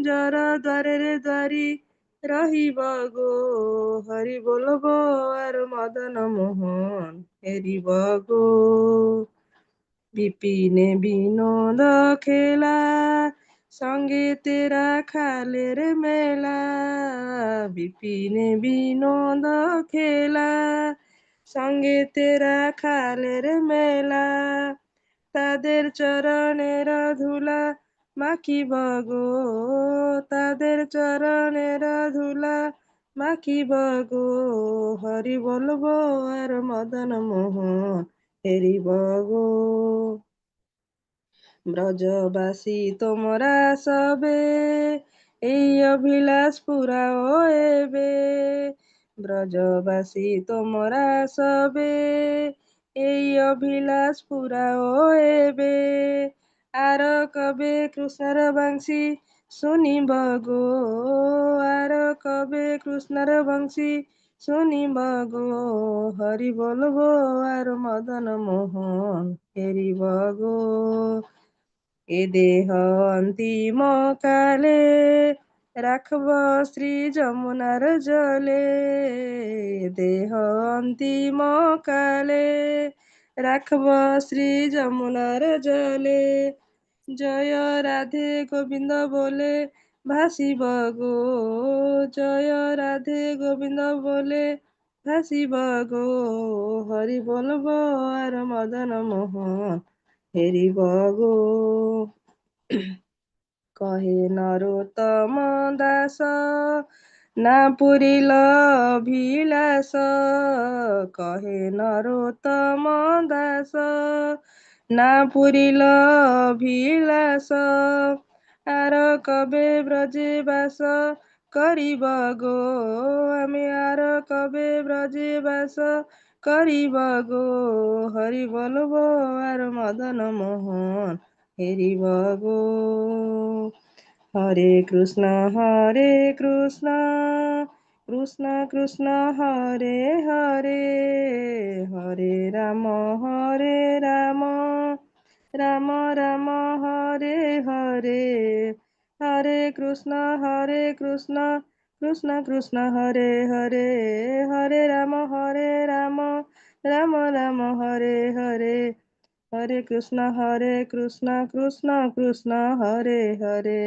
कुंजर द्वारे द्वारी रहिब गो हरि बोलब आर मदन मोहन हेरिब गो विपिने विनोद खेला संगे तेरा खाले रे मेला विपिने विनोद खेला संगे तेरा खाले रे मेला তাদের চরণের ধুলা মাখিব গো তাদের চরণের ধুলা মাখিব গো হরি বলব আর মদন মোহন হেরিব গো ব্রজবাসী তোমরা সবে এই অভিলাষ পুরাও এবে ব্রজবাসী তোমরা সবে এই অভিলাষ পুরাও এবে আর কবে কৃষ্ণর বংশী শুনিব গো আর কবে কৃষ্ণর বংশী শুনিব গো হরি বলব আর মদন মোহন হেরিব গো এ দেহ অন্তিম কালে রাখব শ্রী যমুনার জলে দেহ অন্তিম কালে রাখব শ্রী যমুনার জলে জয় রাধে গোবিন্দ বলে ভাসিব গো জয় রাধে গোবিন্দ বলে ভাসিব গো হরি বলব আর মদন মোহন হেরিব গো কহে নরোত্তম দাস না পুরিল অভিলাষ কহে নরোত্তম দাস না পুরিল অভিলাষ আর কবে ব্রজে বাস করিব গো আমি আর কবে ব্রজে বাস করিব গো হরি বলব আর মদন মোহন হেরিব গো হরে কৃষ্ণ কৃষ্ণ কৃষ্ণ হরে হরে হরে রাম রাম রাম হরে হরে হরে কৃষ্ণ কৃষ্ণ কৃষ্ণ হরে হরে হরে রাম রাম রাম হরে হরে হরে কৃষ্ণ কৃষ্ণ কৃষ্ণ হরে হরে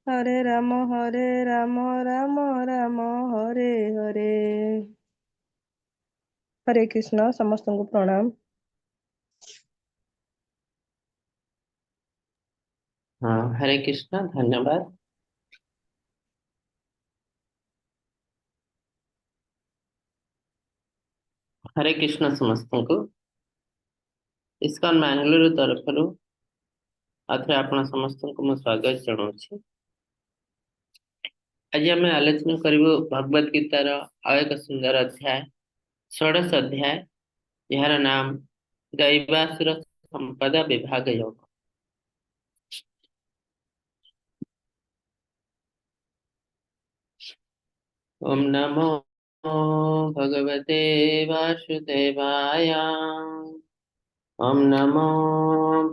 হরে রাম রাম রাম হরে হরে হরে কৃষ্ণ ସମସ୍ତଙ୍କୁ ପ୍ରଣାମ। हाँ, हरे कृष्ण, धन्यवाद। हरे कृष्ण समस्तଙ୍କୁ इस्कॉन मैंगलोर तरफ आथरे आपण समस्तଙ୍କୁ मैं स्वागत जनाऊँ। आज आम आलोचना करूँ भगवद गीतार आ एक सुंदर अध्याय षोडश अध्याय यार नाम दैवासुर संपदा विभाग योग। ओम नमो भगवते वासुदेवाय। ओम नमो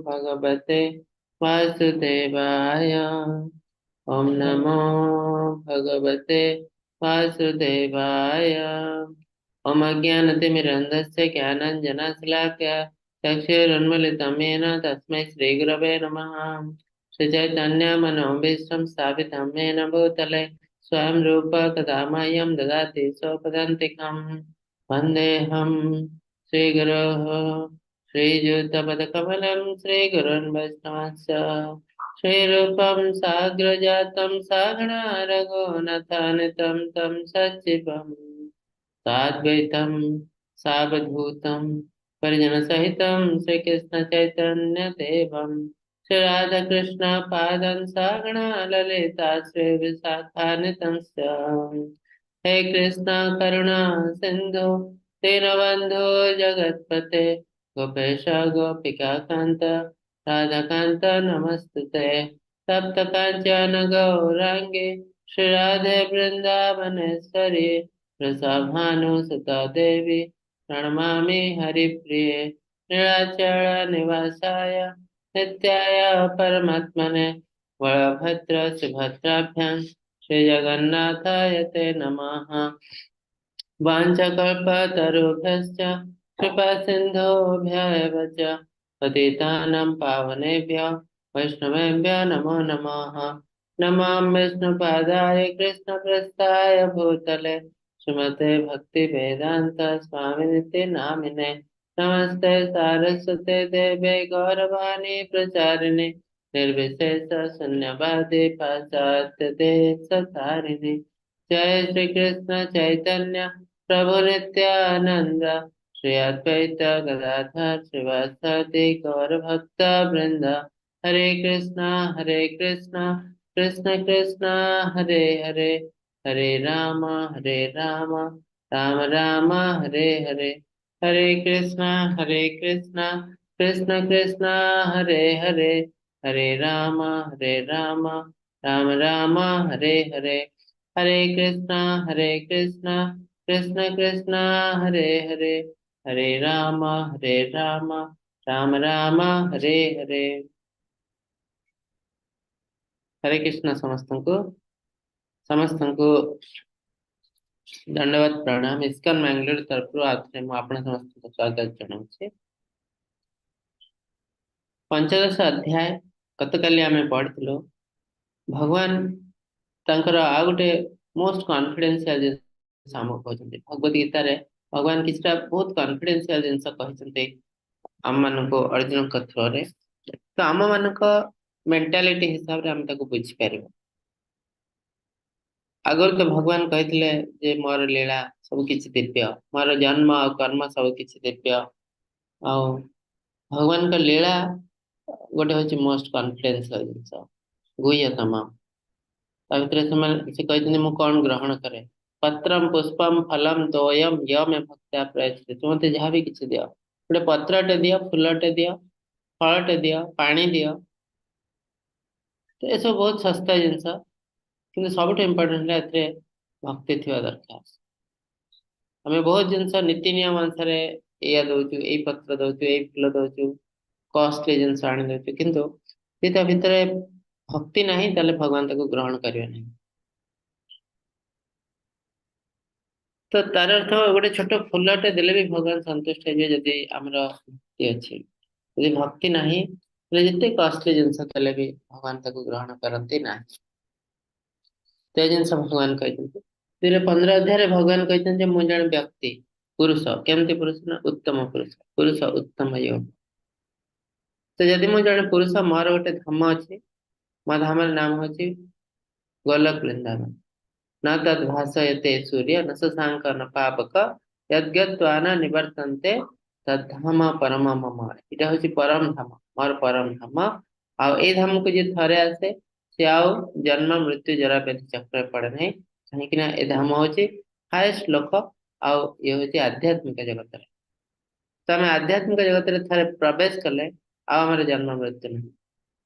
भगवते वासुदेवाय। ओम नमो भगवते वासुदेवाय। ओम अज्ञानतिमिरन्धस्य ज्ञानाञ्जनशलाकया चक्षुरुन्मीलितं येन तस्मै श्रीगुरवे नमः। श्रीचैतन्यमनोभीष्टं स्थापितं येन भूतले स्वयं रूप कदा मह्यं ददाति स्वपदान्तिकं। वन्देऽहं श्रीगुरोः श्रीयुतपदकमलं श्रीगुरुन् वैष्णवस्य श्रीरूपं साग्रजातं सागणा रघुनाथान्वितं तं सच्चिवम् साद्वैतं सावधूतं परिजनसहितं श्रीकृष्ण चैतन्यदेवं श्रीराधाकृष्णपादं सागणा ललिता श्रीविशाखान्वितं हे कृष्ण करुणा सिन्धु दीनबन्धो जगत्पते गोपेश गोपिकान्त राधाकान्त नमस्तुते सप्तकाञ्चन गौराङ्गे श्रीराधे वृन्दावनेश्वरी वृषभानुसुता देवी प्रणमामि हरिप्रिये नीलाचल निवासाय नित्याय परमात्मने बलभद्र सुभद्राभ्यां श्री जगन्नाथाय ते नमः। वाञ्छकल्पतरुभ्यश्च कृपा सिन्धुभ्येव च पतितानां पावनेभ्यो वैष्णवेभ्यो नमो नमः। नमः विष्णुपादाय कृष्णप्रस्थाय भूतले श्रीमते भक्तिवेदान्त स्वामिनिति नामिने। नमस्ते सारस्वते देवे गौरवाणी प्रचारिणे निर्विशेष शून्यवादी पाश्चात्य देशतारिणे। जय श्री कृष्ण चैतन्य प्रभु नित्यानंद श्री अद्वैत गदाधर श्रीवासदि गौर भक्त वृंद। हरे कृष्णा कृष्ण कृष्ण हरे हरे, हरे राम राम राम हरे हरे। हरे कृष्णा कृष्ण कृष्ण हरे हरे, हरे राम राम राम हरे हरे। हरे कृष्णा कृष्ण कृष्ण हरे हरे, हरे राम राम राम हरे हरे। हरे कृष्ण समस्त को दंडवत प्रणाम। इस्कन मैंगलोर तरफ आउे आपण समस्त स्वागत जनाऊे। पंचदश अध्याय गतकाली आम पढ़ी भगवान तांकर आ गोटे मोस्ट कॉन्फिडेंशियल जिनस आमको कहते भगवत गीता रे भगवान किछटा बहुत कॉन्फिडेंशियल जिनस कहते आम मान अर्जुन थ्रो रे। तो आम मान मेंटालिटी हिसाब रे हम ताको बुझी पार। आगर तो भगवान कहते जे मोर लीला सब किछि दिव्य, मोर जन्म और कर्म सब किछि दिव्य। आ भगवान का लीला गोटे हूँ मोस्ट कॉन्फिडेंशियल जिनस गुह्यतम। से कहते मु कौन ग्रहण करे पत्रम पुष्पम फलम तोयम य में भक्त्या प्रयच्छते। तुम मते जहाँ भी किछि दियो, गोटे पत्रटे दियो, फुलटे दियो, फलटे दियो, पानी दियो, तो ये सब बहुत सस्ता जिनस कि सब इम्पोर्टेंट है भक्ति थी दरकार। आम बहुत जिनस नीति नियम अनुसार या दौचु, यही पत्र दौचु, यही फुल दौचु, कॉस्टली जिनस आनी दौचु, किंतु भितर भक्ति नहीं ताले भगवान ताको ग्रहण करिवे नहीं। तो तार अर्थ गोटे छोट फुलटे देले भी भगवान संतुष्ट है जदि आमर भक्ति अच्छी। यदि भक्ति नहीं जिते कॉस्टली जिनस देले भी भगवान ताको ग्रहण करते ना। तो जिनस भगवान कहते 15 अध्याय भगवान कहते मुझे जन व्यक्ति पुरुष केमती पुरुष ना उत्तम पुरुष, पुरुष उत्तम योग। तो जदि मुझे जन पुरुष मोर गोटे धाम अच्छी, मो धाम नाम हूँ गोलक वृंदावन। न तद भाषयते सूर्य न शशांक न पावक यद्गत्वा न निवर्तन्ते तद्धाम परम मम। इटा हूँ परम धाम, मोर परम धाम। आ धाम को जी थरे आसे से आउ जन्म मृत्यु जरा व्याधि चक्र पड़े नहीं, कहीं ए धाम हूँ हाएस्ट लोक। आउ ये हूँ आध्यात्मिक जगत। तो आम आध्यात्मिक जगत थे प्रवेश कले आम जन्म मृत्यु नहीं।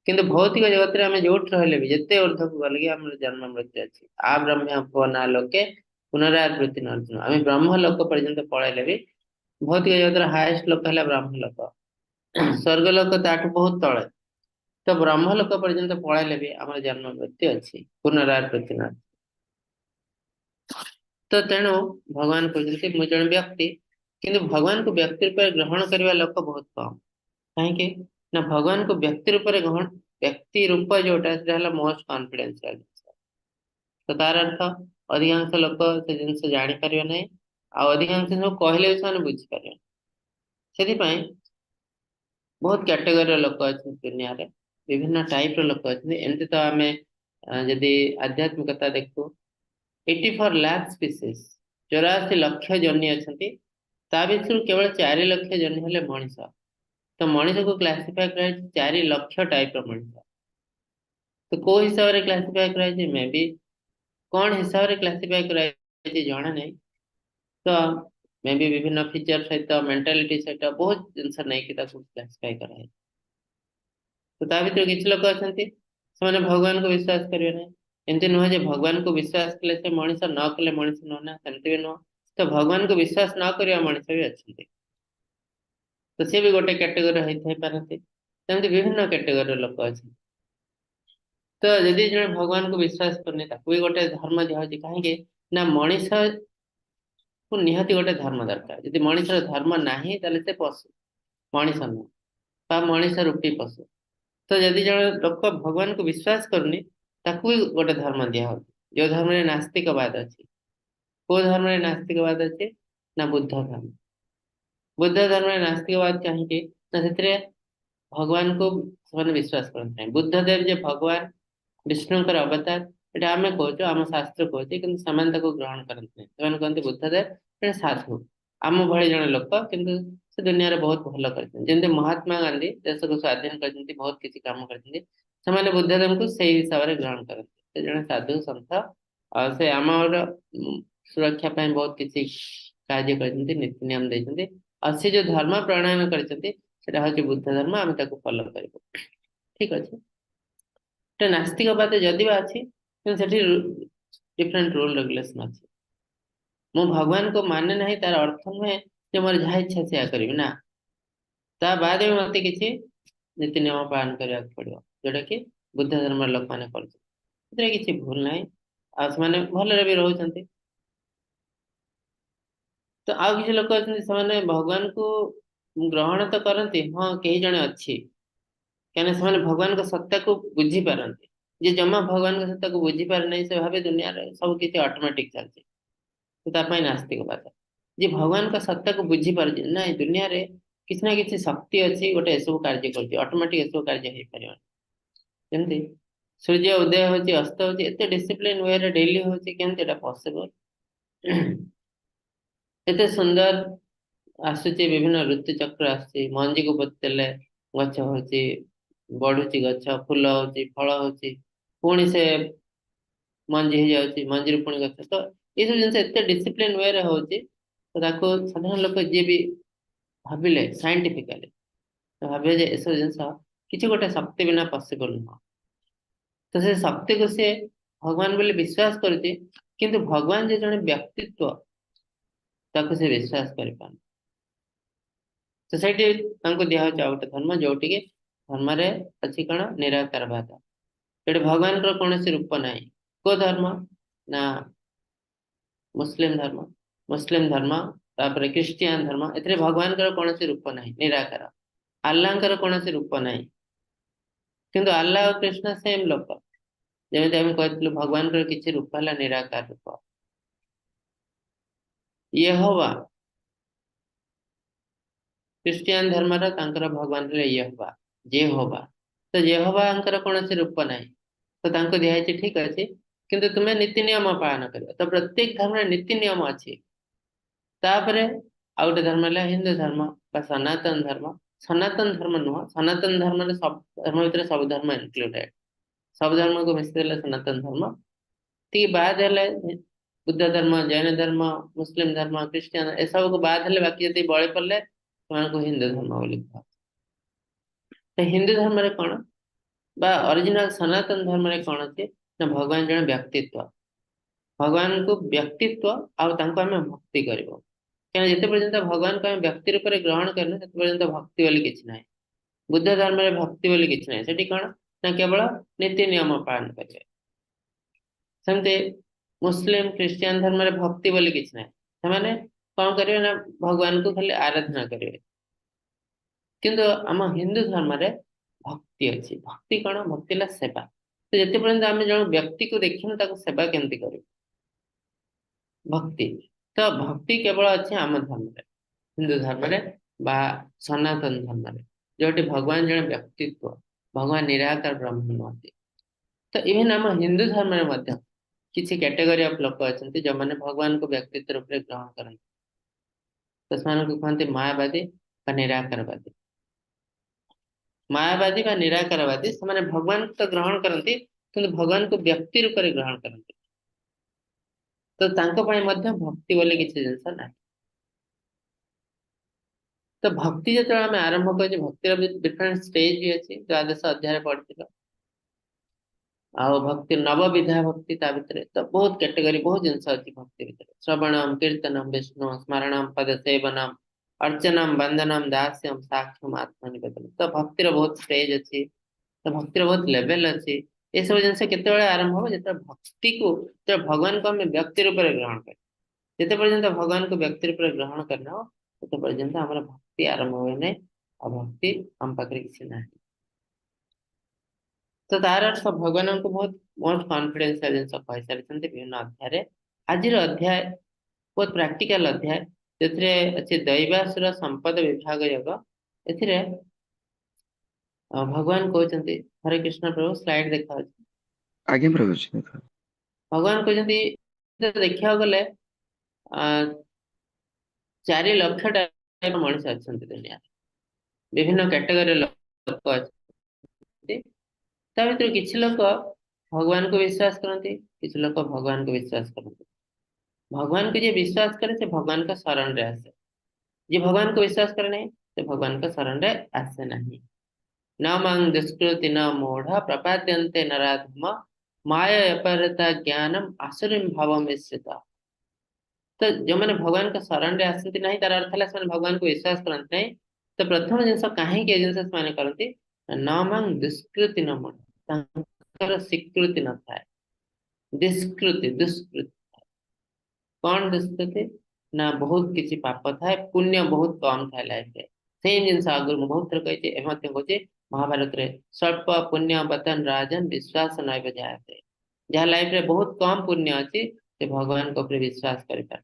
किंतु भौतिक जगत में आम जो रही भी जिते ऊर्ध को गल आम जन्म मृत्यु अच्छी। आ ब्रह्म भो ना लोके पुनरावृत्ति नर्जुन। आम ब्रह्म लोक पर्यंत पलैले भी भौतिक जगत हाएस्ट लोक है ब्रह्म लोक, स्वर्ग लोक ताठू बहुत तले। तो ब्रह्म लोक पर्यंत पलैले भी आम जन्म मृत्यु अच्छी, पुनरावृत्ति नर्जुन। तो तेणु भगवान कहते मुझे जन व्यक्ति, किंतु भगवान को व्यक्ति रूप ग्रहण करने लोक बहुत कम। कहीं ना भगवान को व्यक्ति रूप ग्रहण, व्यक्ति रूप जोटा मोस्ट कॉन्फिडेंशियल। तो तार अर्थ अधिकांश लोक से जिन जापर ना, अधिकांश सब कहले भी बुझी पारे। से बहुत कैटेगोरी लोक अच्छे दुनिया रे, विभिन्न टाइप लोक अच्छे। एमती तो आम जदि आध्यात्मिकता देखू 84 लाख स्पीसीज 84 लक्ष जनी अच्छा, केवल 4 लक्ष जनी हेले मनीष। तो मनीष को क्लासीफाई कर 4 लक्ष टाइप मनीष। तो को हिसाब से क्लासीफाई कर मे बी कौन हिसाब से क्लासीफाई कर जना नहीं। तो मे बी विभिन्न फीचर सहित मेंटालिटी सहित बहुत जिनस नहीं क्लासीफाई कराए। तो ता भर किसी लोग अच्छा से भगवान को विश्वास करेंगे ना। एमती नुह जे भगवान को विश्वास कले से मनीष न कले मनीष नुह ना, सेमती भी नुह। तो भगवान को विश्वास न करिया मनीष भी अच्छा, तो सी भी गोटे कैटेगोरी होती पारती। सेमती विभिन्न कैटेगोरी लोक अच्छे। तो जदि जड़े भगवान को विश्वास करनी ताकू भी गोटे धर्म दिखाई कहीं ना मनीष को निहाती गोटे धर्म दरकार यदि मनीषर धर्म नाही ताले से पशु मनीष नुह बा मनीष रूपी पशु तो जदि जड़े लोक भगवान को विश्वास करनी ताकू भी गोटे धर्म दिया हो जो धर्म रे नास्तिकवाद अच्छी को धर्म रे नास्तिकवाद अच्छी ना बुद्ध धर्म बुद्ध धर्म रे नास्तिकवाद कहीं ना से भगवान को से विश्वास करते हैं बुद्ध देव जे भगवान विष्णुଙ୍କର अवतार एटा आमे कहଛୁ ଆମ ଶାସ୍ତ୍ର କହୁଛି କିନ୍ତୁ ସେମାନେ ତାକୁ ଗ୍ରହଣ କରନ୍ତି ନାହିଁ ସେମାନେ କହନ୍ତି ବୁଦ୍ଧଦେବ ଏଟା ସାଧୁ ଆମ ଭଳି ଜଣେ ଲୋକ କିନ୍ତୁ ସେ ଦୁନିଆରେ ବହୁତ ଭଲ କରିଛନ୍ତି ଯେମିତି ମହାତ୍ମା ଗାନ୍ଧୀ ଦେଶକୁ ସ୍ୱାଧୀନ କରିଛନ୍ତି ବହୁତ କିଛି କାମ କରିଛନ୍ତି ସେମାନେ ବୁଦ୍ଧଦେବଙ୍କୁ ସେଇ ହିସାବରେ ଗ୍ରହଣ କରନ୍ତି ସେ ଜଣେ ସାଧୁ ସନ୍ଥ ଆଉ ସେ ଆମର ସୁରକ୍ଷା ପାଇଁ ବହୁତ କିଛି କାର୍ଯ୍ୟ କରିଛନ୍ତି ନୀତି ନିୟମ ଦେଇଛନ୍ତି ଆଉ ସେ ଯୋଉ ଧର୍ମ ପ୍ରଣୟନ କରିଛନ୍ତି ସେଟା ହଉଛି ବୁଦ୍ଧ ଧର୍ମ ଆମେ ତାକୁ ଫଲୋ କରିବୁ ଠିକ ଅଛି ଗୋଟେ ନାସ୍ତିକବାଦ ଯଦି ବା ଅଛି କିନ୍ତୁ ସେଠି ଡିଫରେଣ୍ଟ ରୁଲ ରେଗୁଲେସନ ଅଛି ମୁଁ ଭଗବାନଙ୍କୁ ମାନେ ନାହିଁ ତାର ଅର୍ଥ ନୁହେଁ ଯେ ମୋର ଯାହା ଇଚ୍ଛା ସେୟା କରିବି ନା ତା ବାଦ ବି ମତେ କିଛି ନୀତି ନିୟମ ପାଳନ କରିବାକୁ ପଡିବ ଯୋଉଟା କି ବୁଦ୍ଧ ଧର୍ମର ଲୋକମାନେ କରୁଛନ୍ତି ସେଥିରେ କିଛି ଭୁଲ ନାହିଁ ଆଉ ସେମାନେ ଭଲରେ ବି ରହୁଛନ୍ତି ତ ଆଉ କିଛି ଲୋକ ଅଛନ୍ତି ସେମାନେ ଭଗବାନଙ୍କୁ ଗ୍ରହଣ ତ କରନ୍ତି ହଁ କେହି ଜଣେ ଅଛି କାହିଁକିନା ସେମାନେ ଭଗବାନଙ୍କ ସତ୍ତାକୁ ବୁଝିପାରନ୍ତି ଯେ ଜମା ଭଗବାନଙ୍କ ସତ୍ତାକୁ ବୁଝିପାରେ ନାହିଁ ସେ ଭାବେ ଦୁନିଆରେ ସବୁ କିଛି ଅଟୋମେଟିକ ଚାଲିଛି ତ ତା ପାଇଁ ନାସ୍ତିକବାଦ ଯେ ଭଗବାନଙ୍କ ସତ୍ତାକୁ ବୁଝିପାରୁଛି ନାଇଁ ଦୁନିଆରେ କିଛି ନା କିଛି ଶକ୍ତି ଅଛି ଗୋଟେ ଏସବୁ କାର୍ଯ୍ୟ କରୁଛି ଅଟୋମେଟିକ ଏସବୁ କାର୍ଯ୍ୟ ହେଇପାରିବନି ଯେମିତି ସୂର୍ଯ୍ୟ ଉଦୟ ହଉଛି ଅସ୍ତ ହଉଛି ଏତେ ଡିସିପ୍ଲିନ ୱେରେ ଡେଲି ହଉଛି କେମିତି ଏଟା ପସିବଲ ଏତେ ସୁନ୍ଦର ଆସୁଛି ବିଭିନ୍ନ ଋତୁ ଚକ୍ର ଆସୁଛି ମଞ୍ଜିକୁ ପୋତିଦେଲେ ଗଛ ହଉଛି ବଢୁଛି ଗଛ ଫୁଲ ହଉଛି ଫଳ ହଉଛି ପୁଣି ସେ ମଞ୍ଜି ହେଇଯାଉଛି ମଞ୍ଜିରୁ ପୁଣି ଗଛ ତ ଏଇସବୁ ଜିନିଷ ଏତେ ଡିସିପ୍ଲିନ ୱେରେ ହଉଛି ତ ତାକୁ ସାଧାରଣ ଲୋକ ଯିଏ ବି ଭାବିଲେ ସାଇଣ୍ଟିଫିକାଲି ଭାବିବେ ଯେ ଏସବୁ ଜିନିଷ କିଛି ଗୋଟେ ଶକ୍ତି ବିନା ପସିବଲ ନୁହଁ ତ ସେ ଶକ୍ତିକୁ ସେ ଭଗବାନ ବୋଲି ବିଶ୍ୱାସ କରୁଛି କିନ୍ତୁ ଭଗବାନ ଯେ ଜଣେ ବ୍ୟକ୍ତିତ୍ବ ତାକୁ ସେ ବିଶ୍ୱାସ କରିପାରୁନି ତ ସେଇଠି ତାଙ୍କୁ ଦିଆହଉଛି ଆଉ ଗୋଟେ ଧର୍ମ ଯୋଉଠିକି ଧର୍ମରେ ଅଛି କଣ ନିରାକାରବାଦ ସେଠି ଭଗବାନଙ୍କର କୌଣସି ରୂପ ନାହିଁ କୋଉ ଧର୍ମ ନା ମୁସଲିମ ଧର୍ମ ତାପରେ ଖ୍ରୀଷ୍ଟିଆନ ଧର୍ମ ଏଥିରେ ଭଗବାନଙ୍କର କୌଣସି ରୂପ ନାହିଁ ନିରାକାର ଆଲ୍ଲାହଙ୍କର କୌଣସି ରୂପ ନାହିଁ କିନ୍ତୁ ଆଲ୍ଲାହ ଆଉ କୃଷ୍ଣ ସେମ ଲୋକ ଯେମିତି ଆମେ କହିଥିଲୁ ଭଗବାନଙ୍କର କିଛି ରୂପ ହେଲା ନିରାକାର ରୂପ ୟେହୋବା ଖ୍ରୀଷ୍ଟିଆନ ଧର୍ମର ତାଙ୍କର ଭଗବାନ ହେଲେ ୟେହୋବା ଜେହୋବା ତ ଜେହୋବାଙ୍କର କୌଣସି ରୂପ ନାହିଁ ତ ତାଙ୍କୁ ଦିଆହେଇଛି ଠିକ ଅଛି କିନ୍ତୁ ତୁମେ ନୀତି ନିୟମ ପାଳନ କରିବ ତ ପ୍ରତ୍ୟେକ ଧର୍ମରେ ନୀତି ନିୟମ ଅଛି ତାପରେ ଆଉ ଗୋଟେ ଧର୍ମ ହେଲା ହିନ୍ଦୁ ଧର୍ମ ବା ସନାତନ ଧର୍ମ ନୁହଁ ସନାତନ ଧର୍ମରେ ସବୁ ଧର୍ମ ଭିତରେ ସବୁ ଧର୍ମ ଇନକ୍ଲୁଡେଡ ସବୁ ଧର୍ମକୁ ମିଶିଦେଲେ ସନାତନ ଧର୍ମ ଟିକେ ବାଦ ହେଲେ ବୁଦ୍ଧ ଧର୍ମ ଜୈନ ଧର୍ମ ମୁସଲିମ ଧର୍ମ ଖ୍ରୀଷ୍ଟିଆନ ଏସବୁକୁ ବାଦ ହେଲେ ବାକି ଯଦି ବଳି ପଡିଲେ ସେମାନଙ୍କୁ ହିନ୍ଦୁ ଧର୍ମ ବୋଲି କୁହାଯାଏ ତ ହିନ୍ଦୁ ଧର୍ମରେ କଣ ବା ଅରିଜିନାଲ ସନାତନ ଧର୍ମରେ କଣ ଅଛି ନା ଭଗବାନ ଜଣେ ବ୍ୟକ୍ତିତ୍ବ ଭଗବାନଙ୍କୁ ବ୍ୟକ୍ତିତ୍ବ ଆଉ ତାଙ୍କୁ ଆମେ ଭକ୍ତି କରିବୁ କାରଣ ଯେତେ ପର୍ଯ୍ୟନ୍ତ ଭଗବାନଙ୍କୁ ଆମେ ବ୍ୟକ୍ତି ରୂପରେ ଗ୍ରହଣ କରିନୁ ସେତେ ପର୍ଯ୍ୟନ୍ତ ଭକ୍ତି ବୋଲି କିଛି ନାହିଁ ବୁଦ୍ଧ ଧର୍ମରେ ଭକ୍ତି ବୋଲି କିଛି ନାହିଁ ସେଠି କଣ ନା କେବଳ ନୀତି ନିୟମ ପାଳନ କରିବେ ସେମିତି ମୁସଲିମ ଖ୍ରୀଷ୍ଟିଆନ ଧର୍ମରେ ଭକ୍ତି ବୋଲି କିଛି ନାହିଁ ସେମାନେ କଣ କରିବେ ନା ଭଗବାନଙ୍କୁ ଖାଲି ଆରାଧନା କରିବେ କିନ୍ତୁ ଆମ ହିନ୍ଦୁ ଧର୍ମରେ ଭକ୍ତି ଅଛି ଭକ୍ତି କଣ ଭକ୍ତି ହେଲା ସେବା ତ ଯେତେ ପର୍ଯ୍ୟନ୍ତ ଆମେ ଜଣେ ବ୍ୟକ୍ତିକୁ ଦେଖିନୁ ତାକୁ ସେବା କେମିତି କରିବୁ ଭକ୍ତି ତ ଭକ୍ତି କେବଳ ଅଛି ଆମ ଧର୍ମରେ ହିନ୍ଦୁ ଧର୍ମରେ ବା ସନାତନ ଧର୍ମରେ ଯୋଉଠି ଭଗବାନ ଜଣେ ବ୍ୟକ୍ତିତ୍ବ ଭଗବାନ ନିରାକାର ବ୍ରହ୍ମ ନୁହନ୍ତି ତ ଇଭେନ ଆମ ହିନ୍ଦୁ ଧର୍ମରେ ମଧ୍ୟ କିଛି କ୍ୟାଟେଗୋରୀ ଅଫ ଲୋକ ଅଛନ୍ତି ଯୋଉମାନେ ଭଗବାନଙ୍କୁ ବ୍ୟକ୍ତିତ୍ୱ ରୂପରେ ଗ୍ରହଣ କରନ୍ତି ତ ସେମାନଙ୍କୁ କୁହନ୍ତି ମାୟାବାଦୀ ବା ନିରାକାରବାଦୀ ସେମାନେ ଭଗବାନଙ୍କୁ ତ ଗ୍ରହଣ କରନ୍ତି କିନ୍ତୁ ଭଗବାନଙ୍କୁ ବ୍ୟକ୍ତି ରୂପରେ ଗ୍ରହଣ କରନ୍ତି ତ ତାଙ୍କ ପାଇଁ ମଧ୍ୟ ଭକ୍ତି ବୋଲି କିଛି ଜିନିଷ ନାହିଁ ତ ଭକ୍ତି ଯେତେବେଳେ ଆମେ ଆରମ୍ଭ କରୁଛେ ଭକ୍ତିର ଡିଫରେଣ୍ଟ ଷ୍ଟେଜ ବି ଅଛି ଦ୍ୱାଦଶ ଅଧ୍ୟାୟରେ ପଢିଥିଲ ଆଉ ଭକ୍ତି ନବବିଧା ଭକ୍ତି ତା ଭିତରେ ତ ବହୁତ କ୍ୟାଟେଗୋରୀ ବହୁତ ଜିନିଷ ଅଛି ଭକ୍ତି ଭିତରେ ଶ୍ରବଣମ୍ କୀର୍ତ୍ତନମ୍ ବିଷ୍ଣୁ ସ୍ମରଣମ୍ ପଦ ସେବନମ୍ अर्चनम बंदनम दास्यम साक्ष्यम आत्मनिवेदनम तो भक्तिर बहुत स्टेज अच्छी तो भक्तिर बहुत लेवल अच्छी ये सब जिन केतेबेले आरंभ हो जते भक्ति को तो भगवान को हम व्यक्ति रूप में ग्रहण कर जिते पर्यंत भगवान को व्यक्ति रूप में ग्रहण करना हो तते पर्यंत हमर भक्ति आरंभ होए नै और भक्ति हम पाखरे किसी ना तो तार अर्थ भगवान को बहुत बहुत कॉन्फिडेंस जिन कहि सारी विभिन्न अध्याय आज अध्याय बहुत प्रैक्टिकल अध्याय जेथरे अछि दैवासुर संपद विभाग योग एथिरे भगवान कहते हरे कृष्ण प्रभु स्लाइड देखा आगे प्रभु भगवान कहते देखा गले 4 लाख टाइप मनुष्य अच्छा दुनिया विभिन्न कैटेगरी लोक अच्छे किसी लोक भगवान को विश्वास करते किसी लोक भगवान को विश्वास करते भगवान को जे विश्वास करे से भगवान का शरण रे आसे जे भगवान को विश्वास करे नहीं तो भगवान का शरण रे आसे नहीं न मंग दुष्कृति न मूढ़ प्रपाद्यन्ते नराधम माया अपरता ज्ञानम आसुरीम भाव मिश्रिता तो जो मैंने भगवान का शरण रे आसती नहीं तार अर्थ है से भगवान को विश्वास करते नहीं तो प्रथम जिनस कहीं जिनस से करती न मंग दुष्कृति न मूढ़ तांकर स्वीकृति न थाए दुष्कृति दुष्कृति कौन दुष्कृति ना बहुत किसी पाप थाए पुण्य बहुत कम थाए लाइफ रे सेम जिनस आगु बहुत थर कहिते एमते होचे महाभारत रे स्वल्प पुण्य बतन राजन विश्वास नै बजाते जहाँ लाइफ रे बहुत कम पुण्य अछि से भगवान को ऊपर विश्वास करि पार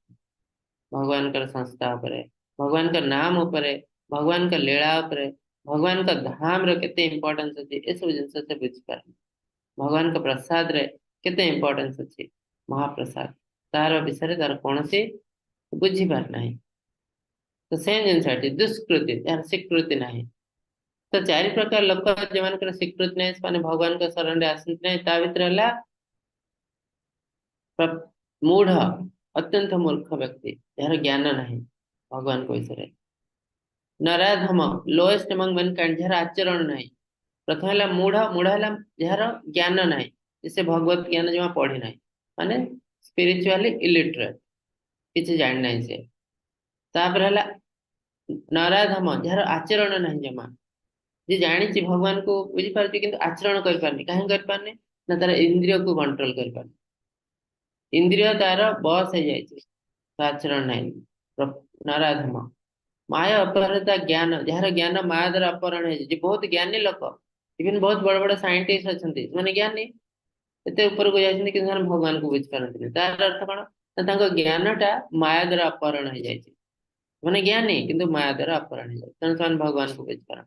भगवान का संस्था ऊपर भगवान का नाम ऊपर भगवान का लीला ऊपर भगवान का धाम रे केते इंपोर्टेंस अछि ए सब जिनस से बुझ पार भगवान का प्रसाद रे केते इंपोर्टेंस अछि महाप्रसाद तार विषय तार कौन सी बुझी पार नहीं तो सेम जिन दुष्कृति यार स्वीकृति नहीं तो 4 प्रकार लोक जो मान स्वीकृति नहीं माने भगवान का शरण आसती नहीं ता भीतर हला मूढ़ अत्यंत मूर्ख व्यक्ति यार ज्ञान नहीं भगवान को विषय नराधम लोएस्ट एमंग मैनकाइंड यार आचरण नहीं प्रथम हला मूढ़ मूढ़ हला यार ज्ञान नहीं जिसे भगवत ज्ञान जमा पढ़ी नहीं माने स्पिरिचुअली इलिटरेट किसी जान नहीं से तापर हला नराधम जार आचरण नहीं जमा जे जानी भगवान को बुझी पारछि किंतु आचरण कर पारनी काहे कर पारनी ना तार इंद्रिय को कंट्रोल कर पारनी इंद्रिय तार बस हो जाय छै आचरण नहीं नराधम माया अपहृता ज्ञान जार ज्ञान माया द्वारा अपहरण है जे बहुत ज्ञानी लोक इवन बहुत बड़ बड़ साइंटिस्ट अछंती माने ज्ञानी एते ऊपर को जाइछन कि भगवान को बुझ पारंती तार अर्थ कोन तांको ज्ञानटा माया द्वारा अपहरण हो जाय छै माने ज्ञानी किंतु माया द्वारा अपहरण हो जाय तेणु भगवान को बुझ पार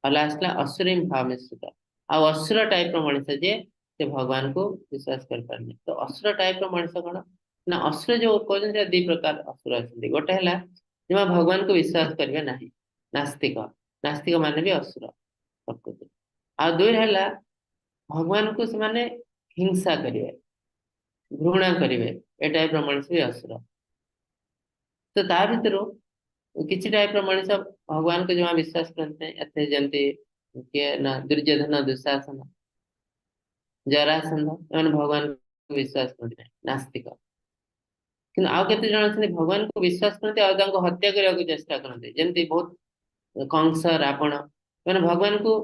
लास्ट असुरी भाव मिश्रित आ असुर टाइप मनुष्य जे से भगवान को विश्वास कर पारनी तो असुर टाइप मनुष्य कौन ना असुर जो कहते 2 प्रकार असुर अच्छे गोटे है जो भगवान को विश्वास करेंगे ना नास्तिक नास्तिक माने भी असुर प्रकृति आ 2 है भगवान को से हिंसा करेंगे घृणा करेंगे ए टाइप मनुष्य भी असुर तो ता भीतर किसी टाइप मनुष्य भगवान को जो विश्वास करते हैं जमती किए ना दुर्योधन दुशासन जरासंध भगवान को विश्वास करते नास्तिक कि आउ केते जण अछन भगवान को विश्वास करते और तांको हत्या करने को चेष्टा करते जेमती बहुत कंस रावण मैंने भगवान को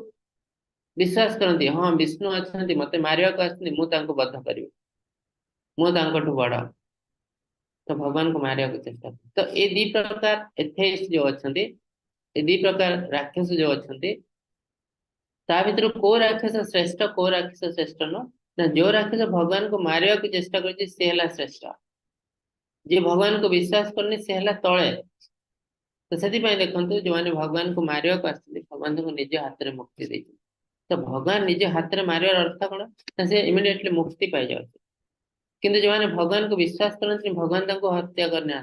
विश्वास करते हाँ विष्णु अच्छा मत मारिया को आसती मु तांको बध करी मु तांको बड़ तो भगवान को मारिया को चेष्टा तो ये 2 प्रकार एथेइस्ट जो अच्छा ये 2 प्रकार राक्षस जो अच्छा ता भीतर को राक्षस श्रेष्ठ को राक्षस श्रेष्ठ न ना जो राक्षस भगवान को मारिया को चेष्टा कर श्रेष्ठ जे भगवान को विश्वास करने से हला तले तो से देखो जो मैंने भगवान को मारिया को आसते भगवान को निज हाथ में मुक्ति दे तो भगवान निज हाथ में मारियार अर्थ कौन से इमिडिएटली मुक्ति पाई जाए किंतु जो मैंने भगवान को विश्वास करते भगवान तांको हत्या करना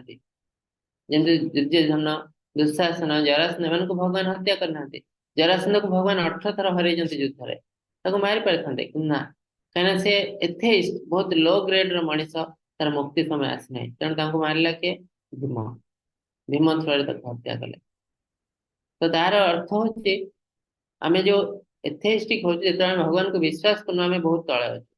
जमी दुर्योधन दुशासन जरासन को भगवान हत्या करना जरासन को भगवान 18 थर हर युद्ध में मारी पारि ना कहीं से एथेइस्ट बहुत लो ग्रेड मनीष तार मुक्ति समय आसी तेणु मारला किए भीम भीम थ्रो हत्या कले तो तार अर्थ हूँ आम जो एथेइस्टिक हो भगवान को विश्वास करूँ आम बहुत तले अच्छे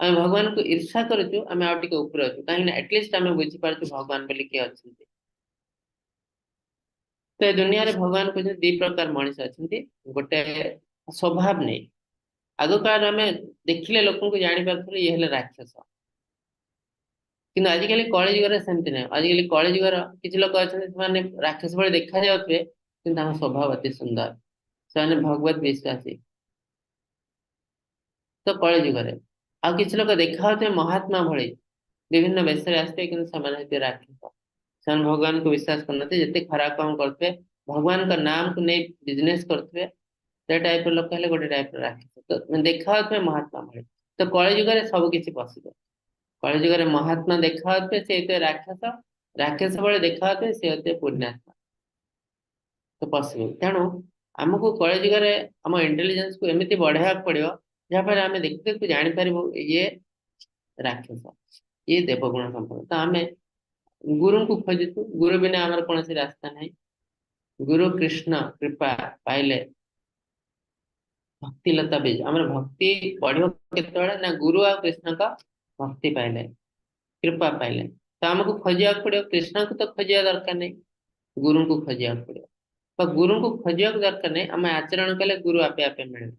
आम भगवान को ईर्षा करूँ आम आउ टे ऊपर अच्छु कहीं एटलिस्ट आम बुझीपार भगवान बोली किए अच्छे तो दुनिया रे भगवान को 2 प्रकार मनीष अच्छा गोटे स्वभाव नहीं आग काल आम देखिले लोक को जानी पार्थु ये हेले राक्षस किंतु आजिकल कली जुगर सेमती ना आजिकल कली जुगर किसी लोक अच्छा राक्षस भाई देखा जाए कि स्वभाव अति सुंदर से भगवत विश्वासी तो कली जुगर आ किसी लोक देखा महात्मा भली विभिन्न वेश आसते कि राक्षस से भगवान को विश्वास करना जिते खराब काम करते भगवान का नाम को नहीं बिजनेस करते से टाइप लोक है गोटे टाइप राक्षस तो देखा महात्मा भली तो कली जुगर सब किसी पॉसिबल कली जुगर महात्मा देखा से राक्षस राक्षस बड़े देखा से होते पुण्यात्मा तो पॉसिबल तेणु आमको कली जुगर आम इंटेलिजेंस को एमती बढ़ाया पड़ो जहाँफल आम देखते देखते जापर ये राक्षस ये देवगुण संपन्न तो आम गुरु को खोजु गुरु बिना आमर कौन रास्ता नहीं गुरु कृष्ण कृपा पाइले भक्ति लता बीज आम भक्ति बढ़ो के गुरु आ कृष्ण का भक्ति पाइले कृपा पाइले तो आमको खोजा पड़ो कृष्ण को तो खोजा दरकार नहीं गुरु को खोजा पड़ो तो गुरु को खोजा दरकार नहीं आम आचरण कले गुरु आपे आपे मिले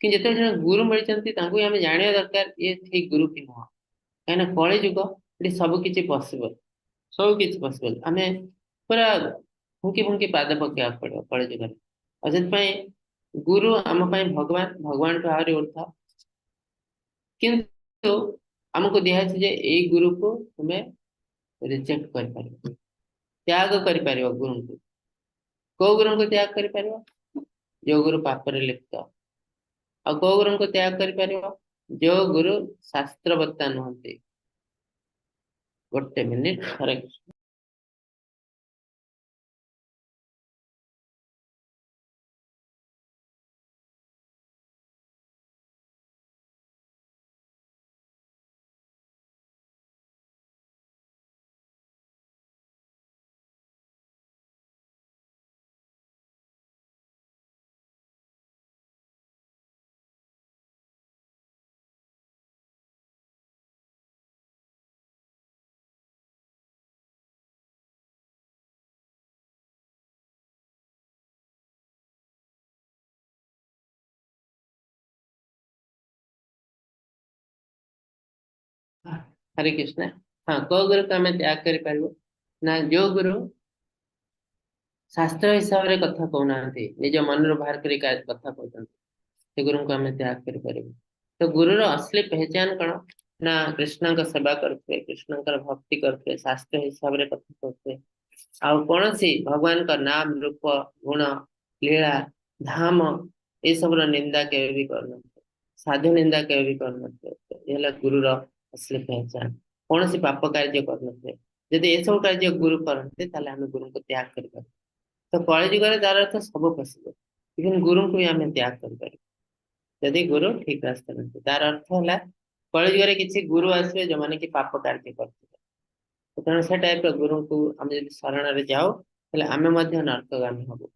कि जिते जन गुरु मिलती आम जाना दरकार ये ठीक गुरु कि नुह कहीं कली जुग ये सब किसी पॉसिबल सब किसी पॉसिबल आम पूरा फुंकी फुंकी पाद पकड़ा पड़ो कली जुग और से गुरु आम भगवान भगवान तो आहरी उर्थ किंतु आमको दिखाई जे यही गुरु को तुम्हें रिजेक्ट कर पार त्याग कर पार गुरु को कौ गुरु को त्याग कर पार जो गुरु पापर लिप्त आ कौ गुरु को त्याग कर पार जो गुरु शास्त्रवत्ता नुहति गोटे मिनिट हरे कृष्ण हरे कृष्ण हाँ कौ गुरु को आम त्याग कर पार ना जो गुरु शास्त्र हिसाब से कथा कहना निज मन बाहर कर कथा कहते गुरु को आम त्याग कर पार तो गुरुर असली पहचान कौन ना कृष्ण का सेवा करते कृष्ण का भक्ति करते शास्त्र हिसाब से कथा करते आउ कौन सी भगवान का नाम रूप गुण लीला धाम ये सब निंदा के भी करना साधु निंदा के भी करना ये गुरुर असली पहचान कौन सी पाप कार्य करते जदि ये सब कार्य गुरु करते आम गुरु को त्याग कर तो कली जुग तार अर्थ सब पॉसिबल इवन गुरु को भी आम त्याग कर जदि गुरु ठीक रास्ता नहीं तार अर्थ है कली जुग किसी गुरु आसवे जो मैंने कि पाप कार्य करते तेणु से टाइप गुरु को आम जब शरण जाओ आम नर्कगामी हब